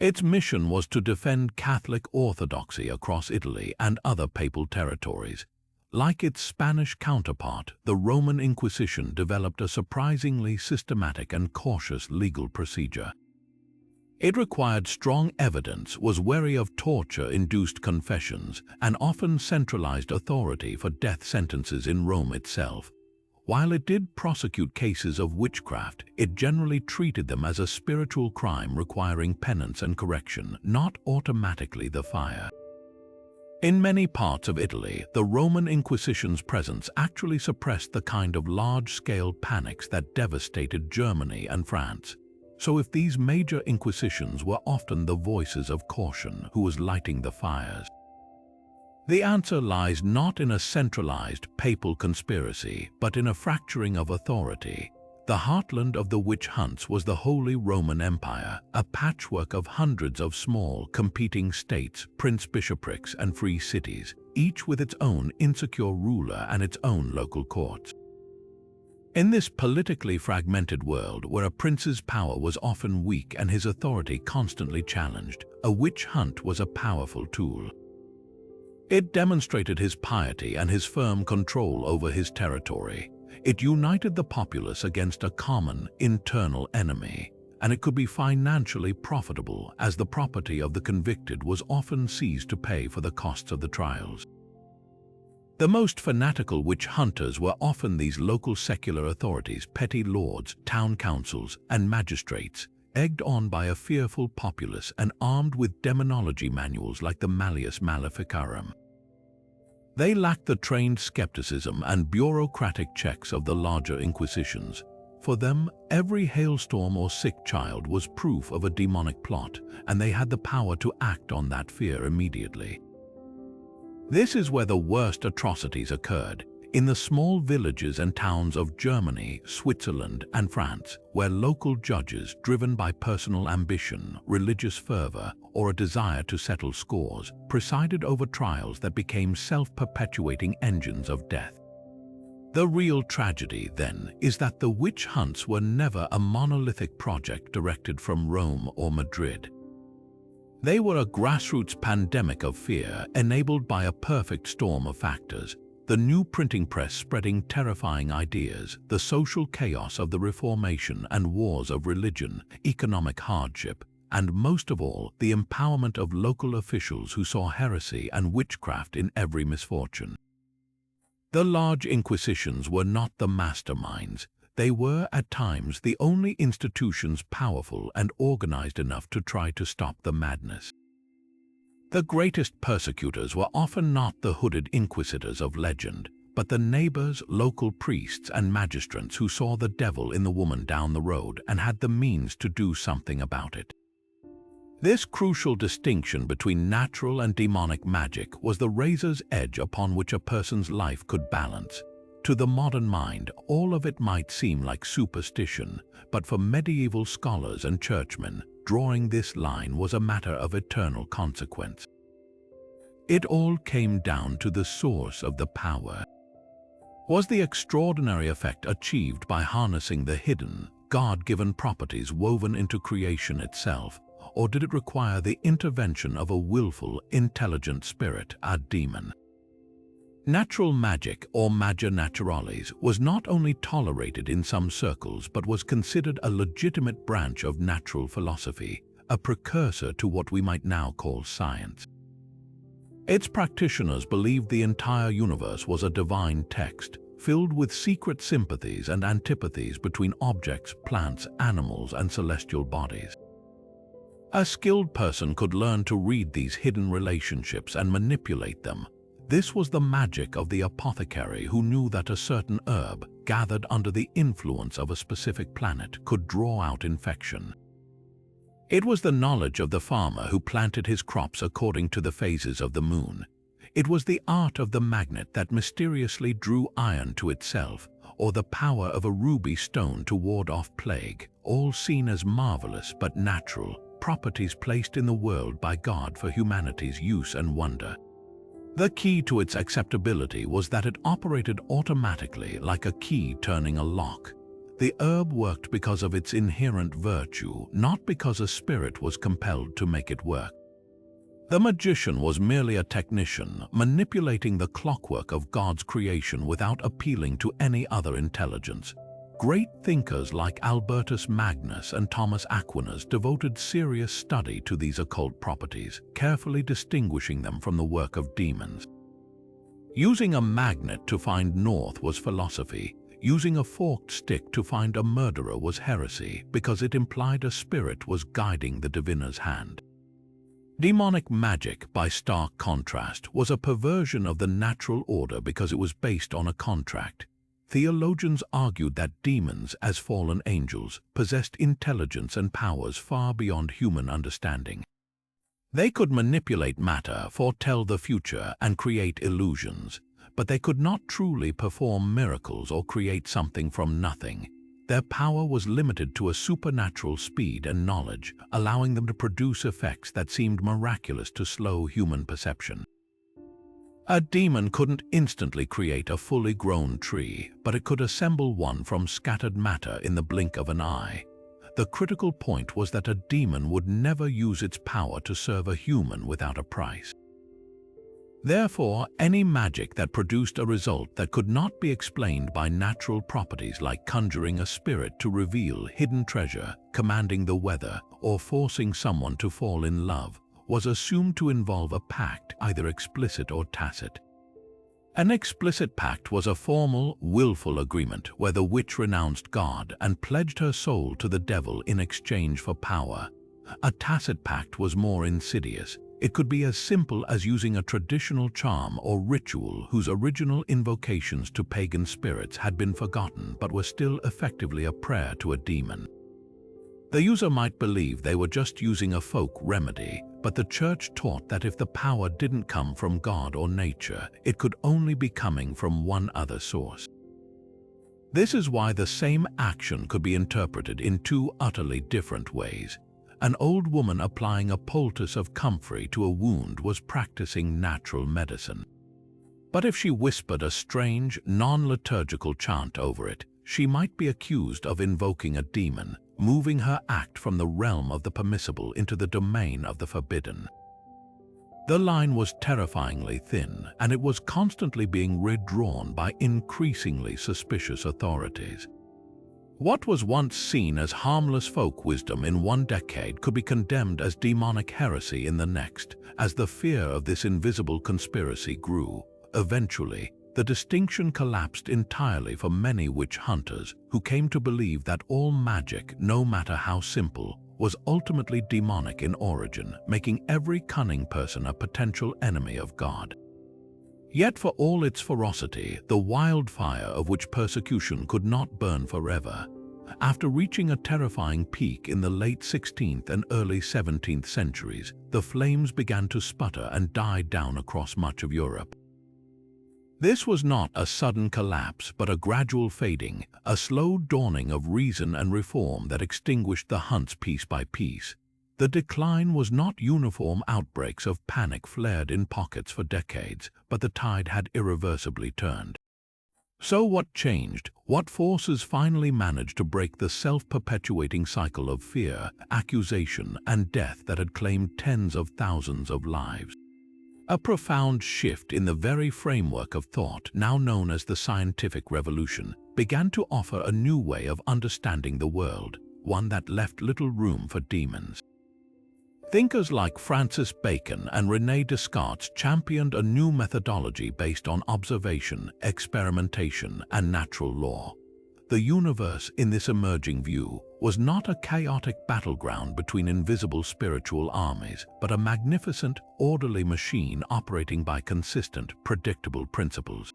Its mission was to defend Catholic orthodoxy across Italy and other papal territories. Like its Spanish counterpart, the Roman Inquisition developed a surprisingly systematic and cautious legal procedure. It required strong evidence, was wary of torture-induced confessions, and often centralized authority for death sentences in Rome itself. While it did prosecute cases of witchcraft, it generally treated them as a spiritual crime requiring penance and correction, not automatically the fire. In many parts of Italy, the Roman Inquisition's presence actually suppressed the kind of large-scale panics that devastated Germany and France. So if these major inquisitions were often the voices of caution, who was lighting the fires? The answer lies not in a centralized papal conspiracy, but in a fracturing of authority. The heartland of the witch hunts was the Holy Roman Empire, a patchwork of hundreds of small, competing states, prince-bishoprics, and free cities, each with its own insecure ruler and its own local courts. In this politically fragmented world, where a prince's power was often weak and his authority constantly challenged, a witch hunt was a powerful tool. It demonstrated his piety and his firm control over his territory. It united the populace against a common, internal enemy, and it could be financially profitable, as the property of the convicted was often seized to pay for the costs of the trials. The most fanatical witch hunters were often these local secular authorities, petty lords, town councils, and magistrates, egged on by a fearful populace and armed with demonology manuals like the Malleus Maleficarum. They lacked the trained skepticism and bureaucratic checks of the larger inquisitions. For them, every hailstorm or sick child was proof of a demonic plot, and they had the power to act on that fear immediately. This is where the worst atrocities occurred, in the small villages and towns of Germany, Switzerland, and France, where local judges, driven by personal ambition, religious fervor, or a desire to settle scores, presided over trials that became self-perpetuating engines of death. The real tragedy, then, is that the witch hunts were never a monolithic project directed from Rome or Madrid. They were a grassroots pandemic of fear, enabled by a perfect storm of factors: the new printing press spreading terrifying ideas, the social chaos of the Reformation and wars of religion, economic hardship, and most of all, the empowerment of local officials who saw heresy and witchcraft in every misfortune. The large inquisitions were not the masterminds. They were, at times, the only institutions powerful and organized enough to try to stop the madness. The greatest persecutors were often not the hooded inquisitors of legend, but the neighbors, local priests, and magistrates who saw the devil in the woman down the road and had the means to do something about it. This crucial distinction between natural and demonic magic was the razor's edge upon which a person's life could balance. To the modern mind, all of it might seem like superstition, but for medieval scholars and churchmen, drawing this line was a matter of eternal consequence. It all came down to the source of the power. Was the extraordinary effect achieved by harnessing the hidden, God-given properties woven into creation itself, or did it require the intervention of a willful, intelligent spirit, a demon? Natural magic, or magia naturalis, was not only tolerated in some circles but was considered a legitimate branch of natural philosophy, a precursor to what we might now call science. Its practitioners believed the entire universe was a divine text, filled with secret sympathies and antipathies between objects, plants, animals, and celestial bodies. A skilled person could learn to read these hidden relationships and manipulate them. This was the magic of the apothecary, who knew that a certain herb, gathered under the influence of a specific planet, could draw out infection. It was the knowledge of the farmer who planted his crops according to the phases of the moon. It was the art of the magnet that mysteriously drew iron to itself, or the power of a ruby stone to ward off plague, all seen as marvelous but natural properties placed in the world by God for humanity's use and wonder. The key to its acceptability was that it operated automatically, like a key turning a lock. The herb worked because of its inherent virtue, not because a spirit was compelled to make it work. The magician was merely a technician, manipulating the clockwork of God's creation without appealing to any other intelligence. Great thinkers like Albertus Magnus and Thomas Aquinas devoted serious study to these occult properties, carefully distinguishing them from the work of demons. Using a magnet to find north was philosophy. Using a forked stick to find a murderer was heresy, because it implied a spirit was guiding the diviner's hand. Demonic magic, by stark contrast, was a perversion of the natural order because it was based on a contract. Theologians argued that demons, as fallen angels, possessed intelligence and powers far beyond human understanding. They could manipulate matter, foretell the future, and create illusions, but they could not truly perform miracles or create something from nothing. Their power was limited to a supernatural speed and knowledge, allowing them to produce effects that seemed miraculous to slow human perception. A demon couldn't instantly create a fully grown tree, but it could assemble one from scattered matter in the blink of an eye. The critical point was that a demon would never use its power to serve a human without a price. Therefore, any magic that produced a result that could not be explained by natural properties, like conjuring a spirit to reveal hidden treasure, commanding the weather, or forcing someone to fall in love, was assumed to involve a pact, either explicit or tacit. An explicit pact was a formal, willful agreement where the witch renounced God and pledged her soul to the devil in exchange for power. A tacit pact was more insidious. It could be as simple as using a traditional charm or ritual whose original invocations to pagan spirits had been forgotten but were still effectively a prayer to a demon. The user might believe they were just using a folk remedy, but the church taught that if the power didn't come from God or nature, it could only be coming from one other source. This is why the same action could be interpreted in two utterly different ways. An old woman applying a poultice of comfrey to a wound was practicing natural medicine. But if she whispered a strange, non-liturgical chant over it, she might be accused of invoking a demon, moving her act from the realm of the permissible into the domain of the forbidden. The line was terrifyingly thin, and it was constantly being redrawn by increasingly suspicious authorities. What was once seen as harmless folk wisdom in one decade could be condemned as demonic heresy in the next, as the fear of this invisible conspiracy grew. Eventually, the distinction collapsed entirely for many witch hunters who came to believe that all magic, no matter how simple, was ultimately demonic in origin, making every cunning person a potential enemy of God. Yet for all its ferocity, the wildfire of which persecution could not burn forever, after reaching a terrifying peak in the late 16th and early 17th centuries, the flames began to sputter and died down across much of Europe. This was not a sudden collapse, but a gradual fading, a slow dawning of reason and reform that extinguished the hunts piece by piece. The decline was not uniform outbreaks of panic flared in pockets for decades, but the tide had irreversibly turned. So what changed? What forces finally managed to break the self-perpetuating cycle of fear, accusation, and death that had claimed tens of thousands of lives? A profound shift in the very framework of thought, now known as the scientific revolution, began to offer a new way of understanding the world, one that left little room for demons. Thinkers like Francis Bacon and René Descartes championed a new methodology based on observation, experimentation, and natural law. The universe, in this emerging view, was not a chaotic battleground between invisible spiritual armies, but a magnificent, orderly machine operating by consistent, predictable principles.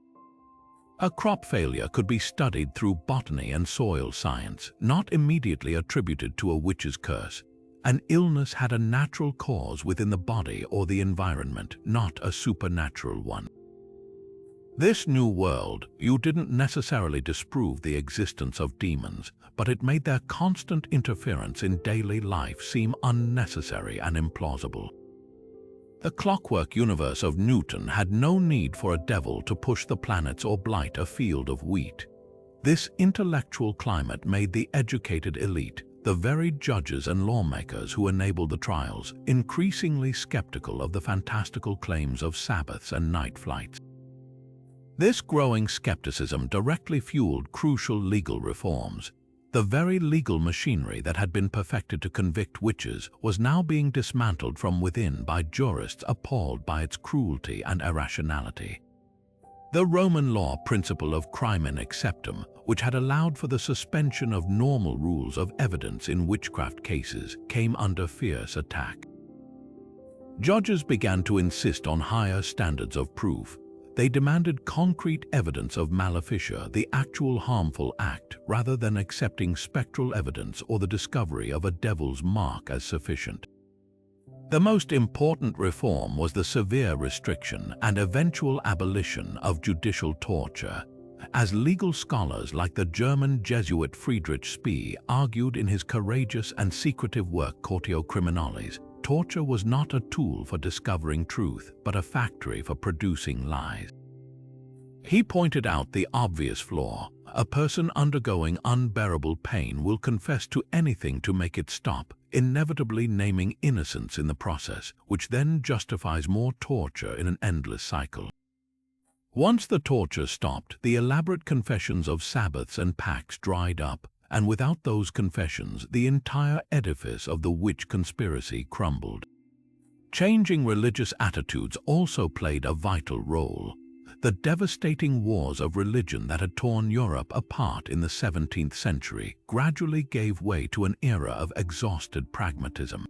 A crop failure could be studied through botany and soil science, not immediately attributed to a witch's curse. An illness had a natural cause within the body or the environment, not a supernatural one. This new world, you didn't necessarily disprove the existence of demons, but it made their constant interference in daily life seem unnecessary and implausible. The clockwork universe of Newton had no need for a devil to push the planets or blight a field of wheat. This intellectual climate made the educated elite, the very judges and lawmakers who enabled the trials, increasingly skeptical of the fantastical claims of Sabbaths and night flights. This growing skepticism directly fueled crucial legal reforms. The very legal machinery that had been perfected to convict witches was now being dismantled from within by jurists appalled by its cruelty and irrationality. The Roman law principle of crimen exceptum, which had allowed for the suspension of normal rules of evidence in witchcraft cases, came under fierce attack. Judges began to insist on higher standards of proof. They demanded concrete evidence of maleficia, the actual harmful act, rather than accepting spectral evidence or the discovery of a devil's mark as sufficient. The most important reform was the severe restriction and eventual abolition of judicial torture, as legal scholars like the German Jesuit Friedrich Spee argued in his courageous and secretive work Cortio Criminalis. Torture was not a tool for discovering truth, but a factory for producing lies. He pointed out the obvious flaw. A person undergoing unbearable pain will confess to anything to make it stop, inevitably naming innocence in the process, which then justifies more torture in an endless cycle. Once the torture stopped, the elaborate confessions of Sabbaths and pacts dried up, and without those confessions, the entire edifice of the witch conspiracy crumbled. Changing religious attitudes also played a vital role. The devastating wars of religion that had torn Europe apart in the 17th century gradually gave way to an era of exhausted pragmatism.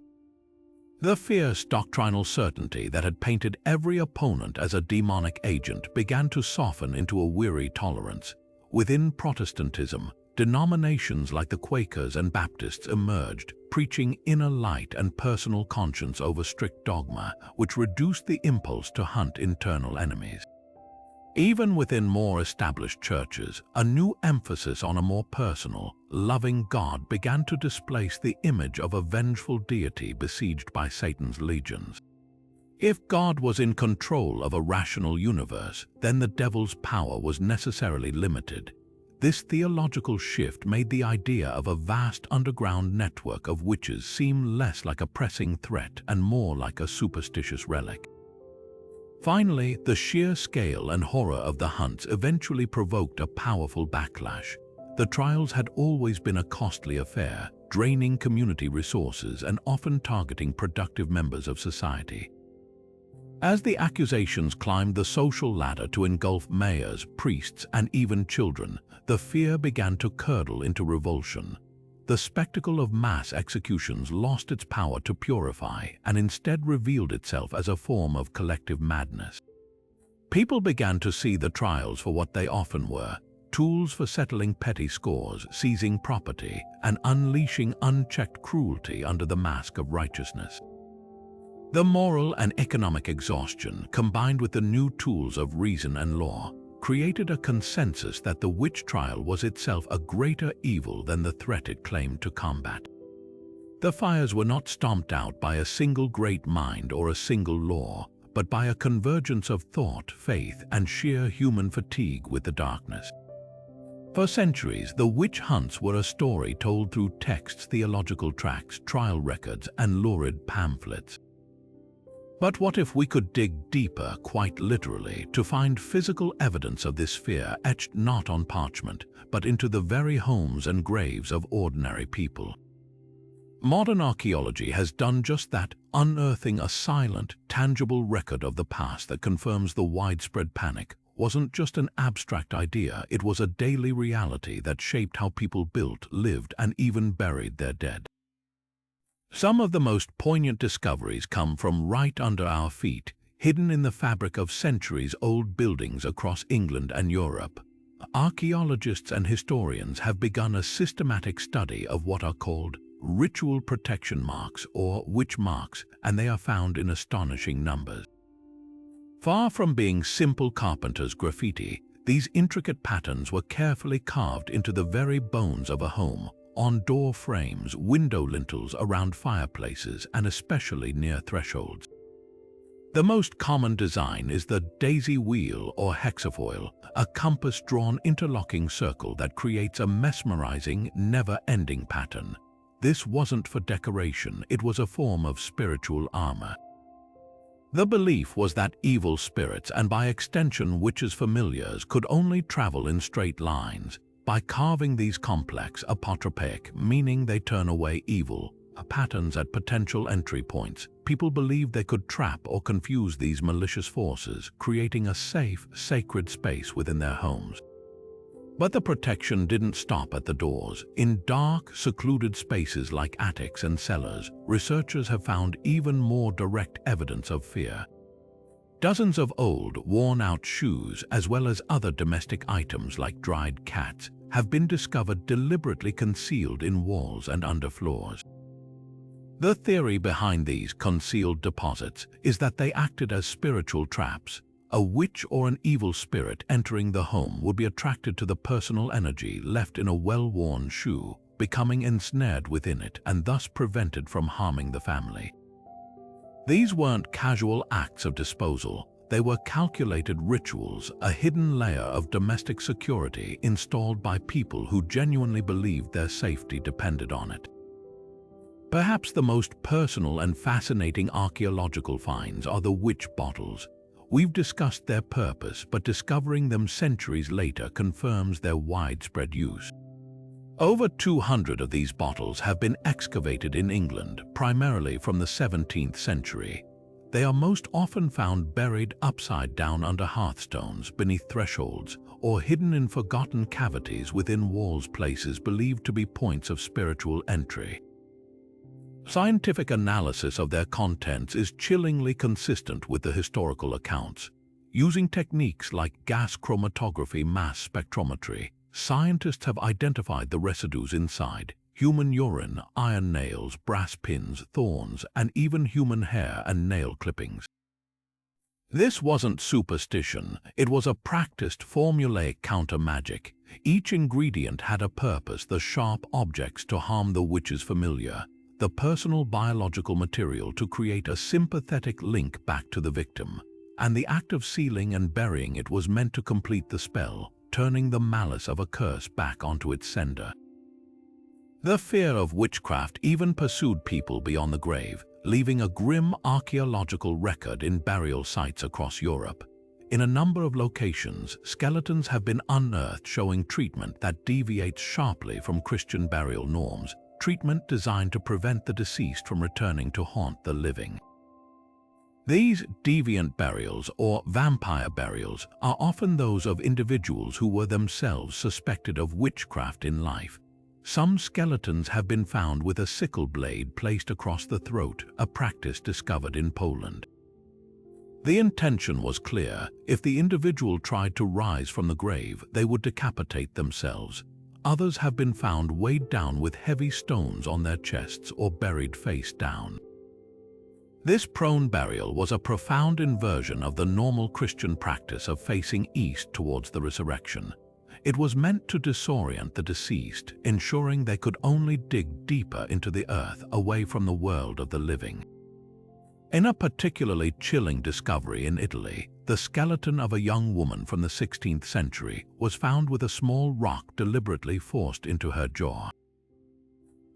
The fierce doctrinal certainty that had painted every opponent as a demonic agent began to soften into a weary tolerance. Within Protestantism, denominations like the Quakers and Baptists emerged, preaching inner light and personal conscience over strict dogma, which reduced the impulse to hunt internal enemies. Even within more established churches, a new emphasis on a more personal, loving God began to displace the image of a vengeful deity besieged by Satan's legions. If God was in control of a rational universe, then the devil's power was necessarily limited. This theological shift made the idea of a vast underground network of witches seem less like a pressing threat and more like a superstitious relic. Finally, the sheer scale and horror of the hunts eventually provoked a powerful backlash. The trials had always been a costly affair, draining community resources and often targeting productive members of society. As the accusations climbed the social ladder to engulf mayors, priests, and even children, the fear began to curdle into revulsion. The spectacle of mass executions lost its power to purify and instead revealed itself as a form of collective madness. People began to see the trials for what they often were: tools for settling petty scores, seizing property, and unleashing unchecked cruelty under the mask of righteousness. The moral and economic exhaustion, combined with the new tools of reason and law, created a consensus that the witch trial was itself a greater evil than the threat it claimed to combat. The fires were not stomped out by a single great mind or a single law, but by a convergence of thought, faith, and sheer human fatigue with the darkness. For centuries, the witch hunts were a story told through texts, theological tracts, trial records, and lurid pamphlets. But what if we could dig deeper, quite literally, to find physical evidence of this fear etched not on parchment, but into the very homes and graves of ordinary people? Modern archaeology has done just that, unearthing a silent, tangible record of the past that confirms the widespread panic wasn't just an abstract idea, it was a daily reality that shaped how people built, lived, and even buried their dead. Some of the most poignant discoveries come from right under our feet, hidden in the fabric of centuries-old buildings across England and Europe. Archaeologists and historians have begun a systematic study of what are called ritual protection marks or witch marks, and they are found in astonishing numbers. Far from being simple carpenter's graffiti, these intricate patterns were carefully carved into the very bones of a home, on door frames, window lintels, around fireplaces, and especially near thresholds. The most common design is the daisy wheel or hexafoil, a compass-drawn interlocking circle that creates a mesmerizing, never-ending pattern. This wasn't for decoration, it was a form of spiritual armor. The belief was that evil spirits, and by extension witches' familiars, could only travel in straight lines. By carving these complex, apotropaic, meaning they turn away evil, patterns at potential entry points, people believed they could trap or confuse these malicious forces, creating a safe, sacred space within their homes. But the protection didn't stop at the doors. In dark, secluded spaces like attics and cellars, researchers have found even more direct evidence of fear. Dozens of old, worn-out shoes, as well as other domestic items like dried cats, have been discovered deliberately concealed in walls and under floors. The theory behind these concealed deposits is that they acted as spiritual traps. A witch or an evil spirit entering the home would be attracted to the personal energy left in a well-worn shoe, becoming ensnared within it and thus prevented from harming the family. These weren't casual acts of disposal, they were calculated rituals, a hidden layer of domestic security installed by people who genuinely believed their safety depended on it. Perhaps the most personal and fascinating archaeological finds are the witch bottles. We've discussed their purpose, but discovering them centuries later confirms their widespread use. Over 200 of these bottles have been excavated in England, primarily from the 17th century. They are most often found buried upside down under hearthstones, beneath thresholds, or hidden in forgotten cavities within walls, places believed to be points of spiritual entry. Scientific analysis of their contents is chillingly consistent with the historical accounts. Using techniques like gas chromatography, mass spectrometry, scientists have identified the residues inside: human urine, iron nails, brass pins, thorns, and even human hair and nail clippings. This wasn't superstition, it was a practiced formulaic counter-magic. Each ingredient had a purpose: the sharp objects to harm the witch's familiar, the personal biological material to create a sympathetic link back to the victim, and the act of sealing and burying it was meant to complete the spell, turning the malice of a curse back onto its sender. The fear of witchcraft even pursued people beyond the grave, leaving a grim archaeological record in burial sites across Europe. In a number of locations, skeletons have been unearthed showing treatment that deviates sharply from Christian burial norms, treatment designed to prevent the deceased from returning to haunt the living. These deviant burials, or vampire burials, are often those of individuals who were themselves suspected of witchcraft in life. Some skeletons have been found with a sickle blade placed across the throat, a practice discovered in Poland. The intention was clear: if the individual tried to rise from the grave, they would decapitate themselves. Others have been found weighed down with heavy stones on their chests or buried face down. This prone burial was a profound inversion of the normal Christian practice of facing east towards the resurrection. It was meant to disorient the deceased, ensuring they could only dig deeper into the earth, away from the world of the living. In a particularly chilling discovery in Italy, the skeleton of a young woman from the 16th century was found with a small rock deliberately forced into her jaw.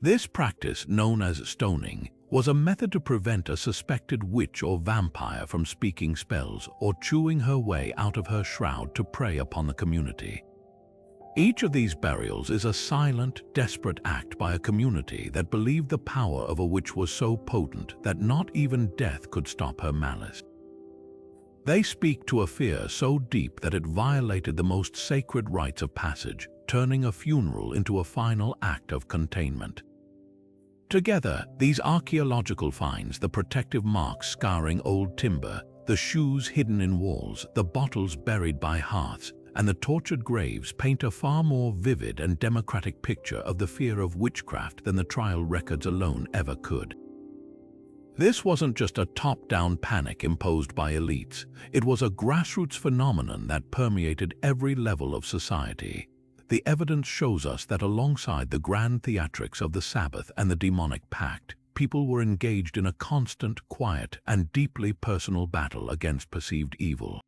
This practice, known as stoning, was a method to prevent a suspected witch or vampire from speaking spells or chewing her way out of her shroud to prey upon the community. Each of these burials is a silent, desperate act by a community that believed the power of a witch was so potent that not even death could stop her malice. They speak to a fear so deep that it violated the most sacred rites of passage, turning a funeral into a final act of containment. Together, these archaeological finds, the protective marks scarring old timber, the shoes hidden in walls, the bottles buried by hearths, and the tortured graves paint a far more vivid and democratic picture of the fear of witchcraft than the trial records alone ever could. This wasn't just a top-down panic imposed by elites. It was a grassroots phenomenon that permeated every level of society. The evidence shows us that alongside the grand theatrics of the Sabbath and the demonic pact, people were engaged in a constant, quiet, and deeply personal battle against perceived evil.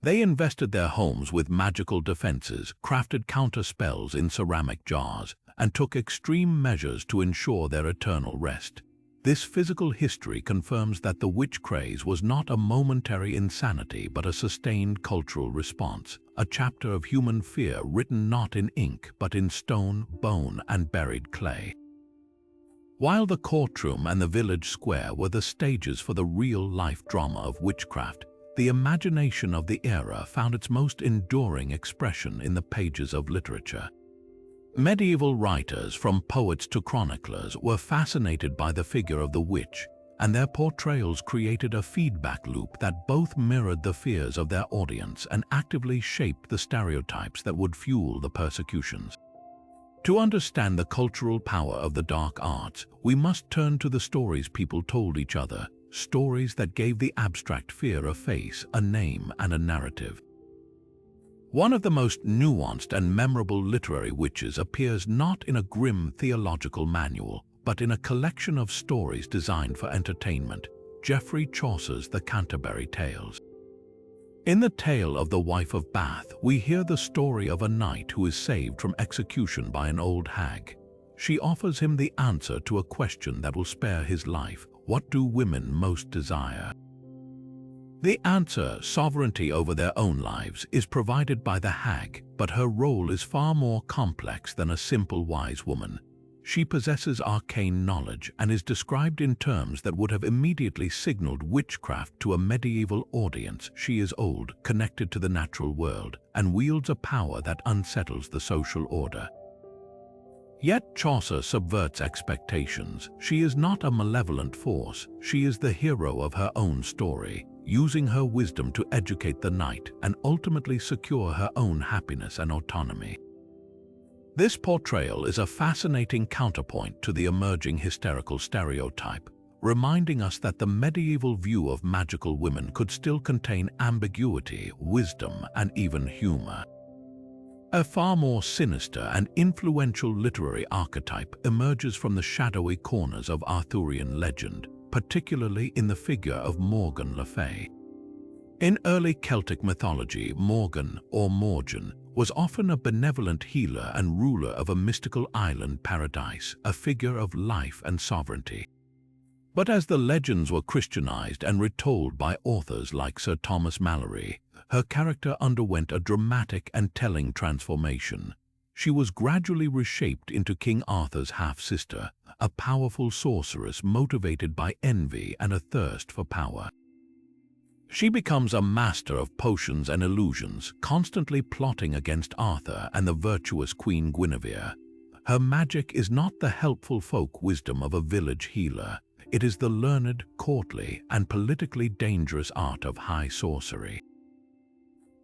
They invested their homes with magical defenses, crafted counter-spells in ceramic jars, and took extreme measures to ensure their eternal rest. This physical history confirms that the witch craze was not a momentary insanity but a sustained cultural response, a chapter of human fear written not in ink but in stone, bone, and buried clay. While the courtroom and the village square were the stages for the real-life drama of witchcraft, the imagination of the era found its most enduring expression in the pages of literature. Medieval writers, from poets to chroniclers, were fascinated by the figure of the witch, and their portrayals created a feedback loop that both mirrored the fears of their audience and actively shaped the stereotypes that would fuel the persecutions. To understand the cultural power of the dark arts, we must turn to the stories people told each other, stories that gave the abstract fear a face, a name, and a narrative. One of the most nuanced and memorable literary witches appears not in a grim theological manual, but in a collection of stories designed for entertainment, Geoffrey Chaucer's The Canterbury Tales. In the tale of the Wife of Bath, we hear the story of a knight who is saved from execution by an old hag. She offers him the answer to a question that will spare his life: what do women most desire? The answer, sovereignty over their own lives, is provided by the hag, but her role is far more complex than a simple wise woman. She possesses arcane knowledge and is described in terms that would have immediately signaled witchcraft to a medieval audience. She is old, connected to the natural world, and wields a power that unsettles the social order. Yet Chaucer subverts expectations. She is not a malevolent force. She is the hero of her own story, using her wisdom to educate the knight and ultimately secure her own happiness and autonomy. This portrayal is a fascinating counterpoint to the emerging hysterical stereotype, reminding us that the medieval view of magical women could still contain ambiguity, wisdom, and even humor. A far more sinister and influential literary archetype emerges from the shadowy corners of Arthurian legend, particularly in the figure of Morgan Le Fay. In early Celtic mythology, Morgan, or Morgan, was often a benevolent healer and ruler of a mystical island paradise, a figure of life and sovereignty. But as the legends were Christianized and retold by authors like Sir Thomas Malory, her character underwent a dramatic and telling transformation. She was gradually reshaped into King Arthur's half-sister, a powerful sorceress motivated by envy and a thirst for power. She becomes a master of potions and illusions, constantly plotting against Arthur and the virtuous Queen Guinevere. Her magic is not the helpful folk wisdom of a village healer. It is the learned, courtly, and politically dangerous art of high sorcery.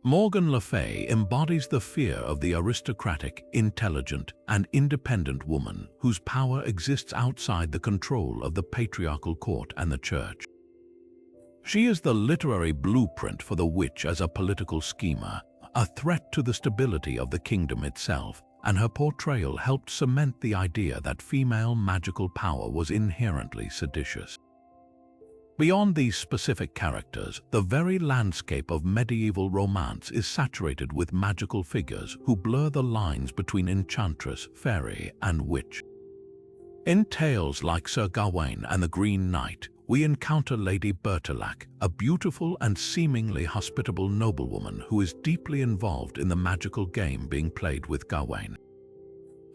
Morgan Le Fay embodies the fear of the aristocratic, intelligent, and independent woman whose power exists outside the control of the patriarchal court and the church. She is the literary blueprint for the witch as a political schemer, a threat to the stability of the kingdom itself, and her portrayal helped cement the idea that female magical power was inherently seditious. Beyond these specific characters, the very landscape of medieval romance is saturated with magical figures who blur the lines between enchantress, fairy, and witch. In tales like Sir Gawain and the Green Knight, we encounter Lady Bertilac, a beautiful and seemingly hospitable noblewoman who is deeply involved in the magical game being played with Gawain.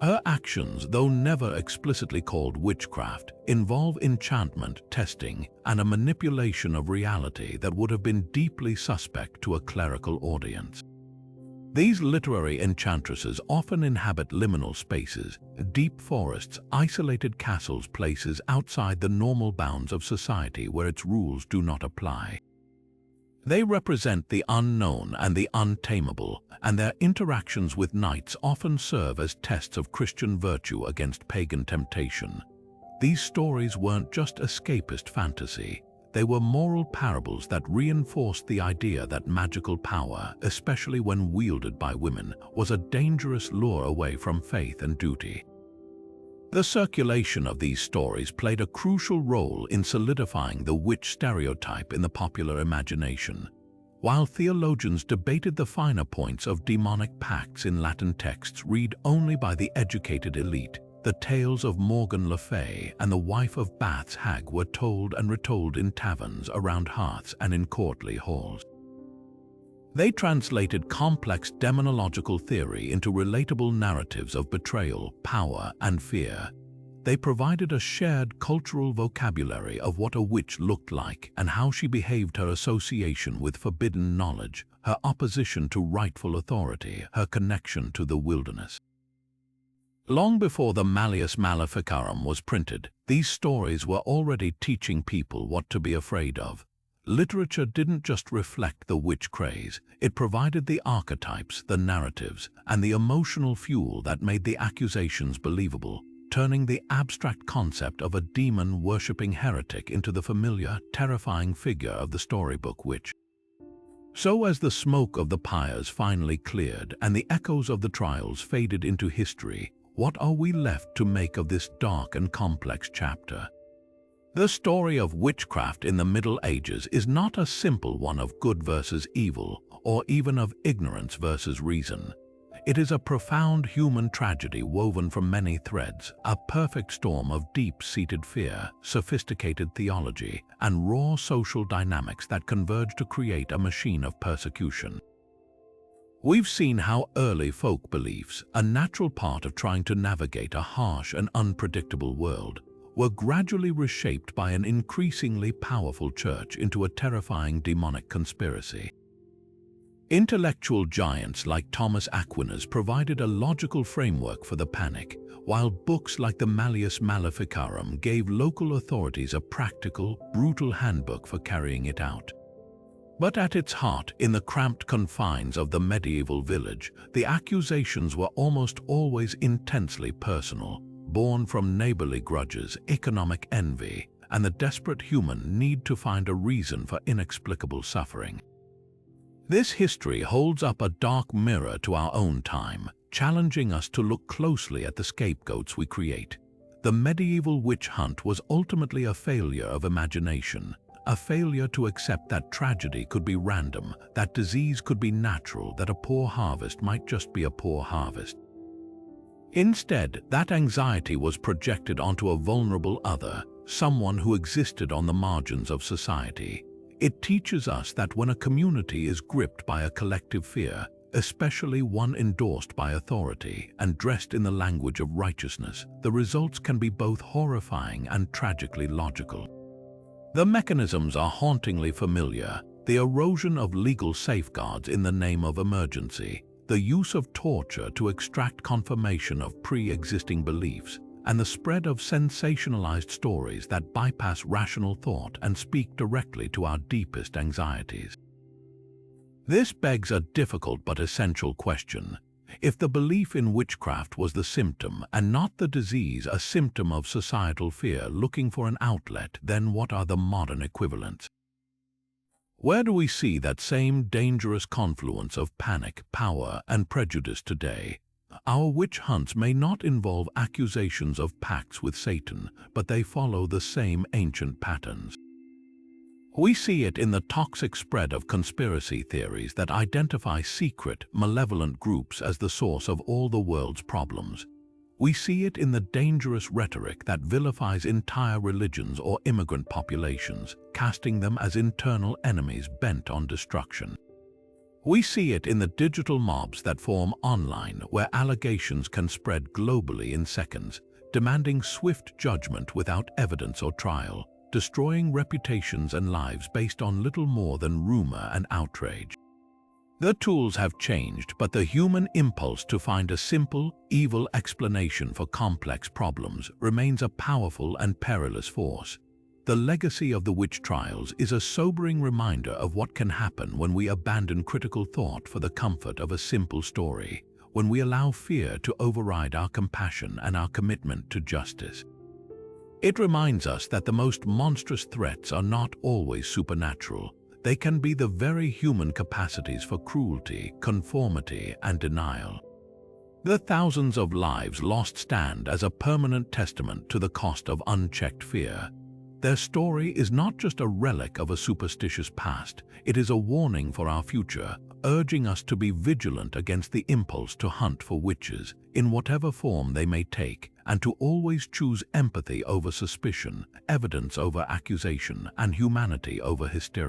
Her actions, though never explicitly called witchcraft, involve enchantment, testing, and a manipulation of reality that would have been deeply suspect to a clerical audience. These literary enchantresses often inhabit liminal spaces, deep forests, isolated castles, places outside the normal bounds of society where its rules do not apply. They represent the unknown and the untamable, and their interactions with knights often serve as tests of Christian virtue against pagan temptation. These stories weren't just escapist fantasy. They were moral parables that reinforced the idea that magical power, especially when wielded by women, was a dangerous lure away from faith and duty. The circulation of these stories played a crucial role in solidifying the witch stereotype in the popular imagination. While theologians debated the finer points of demonic pacts in Latin texts read only by the educated elite, the tales of Morgan Le Fay and the wife of Bath's hag were told and retold in taverns, around hearths, and in courtly halls. They translated complex demonological theory into relatable narratives of betrayal, power, and fear. They provided a shared cultural vocabulary of what a witch looked like and how she behaved, her association with forbidden knowledge, her opposition to rightful authority, her connection to the wilderness. Long before the Malleus Maleficarum was printed, these stories were already teaching people what to be afraid of. Literature didn't just reflect the witch craze, it provided the archetypes, the narratives, and the emotional fuel that made the accusations believable, turning the abstract concept of a demon-worshipping heretic into the familiar, terrifying figure of the storybook witch. So as the smoke of the pyres finally cleared and the echoes of the trials faded into history, what are we left to make of this dark and complex chapter? The story of witchcraft in the Middle Ages is not a simple one of good versus evil, or even of ignorance versus reason. It is a profound human tragedy woven from many threads, a perfect storm of deep-seated fear, sophisticated theology, and raw social dynamics that converge to create a machine of persecution. We've seen how early folk beliefs, a natural part of trying to navigate a harsh and unpredictable world, were gradually reshaped by an increasingly powerful church into a terrifying demonic conspiracy. Intellectual giants like Thomas Aquinas provided a logical framework for the panic, while books like the Malleus Maleficarum gave local authorities a practical, brutal handbook for carrying it out. But at its heart, in the cramped confines of the medieval village, the accusations were almost always intensely personal, born from neighborly grudges, economic envy, and the desperate human need to find a reason for inexplicable suffering. This history holds up a dark mirror to our own time, challenging us to look closely at the scapegoats we create. The medieval witch hunt was ultimately a failure of imagination, a failure to accept that tragedy could be random, that disease could be natural, that a poor harvest might just be a poor harvest. Instead, that anxiety was projected onto a vulnerable other, someone who existed on the margins of society. It teaches us that when a community is gripped by a collective fear, especially one endorsed by authority and dressed in the language of righteousness, the results can be both horrifying and tragically logical. The mechanisms are hauntingly familiar: the erosion of legal safeguards in the name of emergency, the use of torture to extract confirmation of pre-existing beliefs, and the spread of sensationalized stories that bypass rational thought and speak directly to our deepest anxieties. This begs a difficult but essential question. If the belief in witchcraft was the symptom and not the disease, a symptom of societal fear looking for an outlet, then what are the modern equivalents? Where do we see that same dangerous confluence of panic, power, and prejudice today? Our witch hunts may not involve accusations of pacts with Satan, but they follow the same ancient patterns. We see it in the toxic spread of conspiracy theories that identify secret, malevolent groups as the source of all the world's problems. We see it in the dangerous rhetoric that vilifies entire religions or immigrant populations, casting them as internal enemies bent on destruction. We see it in the digital mobs that form online, where allegations can spread globally in seconds, demanding swift judgment without evidence or trial, destroying reputations and lives based on little more than rumor and outrage. The tools have changed, but the human impulse to find a simple, evil explanation for complex problems remains a powerful and perilous force. The legacy of the witch trials is a sobering reminder of what can happen when we abandon critical thought for the comfort of a simple story, when we allow fear to override our compassion and our commitment to justice. It reminds us that the most monstrous threats are not always supernatural. They can be the very human capacities for cruelty, conformity, and denial. The thousands of lives lost stand as a permanent testament to the cost of unchecked fear. Their story is not just a relic of a superstitious past, it is a warning for our future, urging us to be vigilant against the impulse to hunt for witches, in whatever form they may take, and to always choose empathy over suspicion, evidence over accusation, and humanity over hysteria.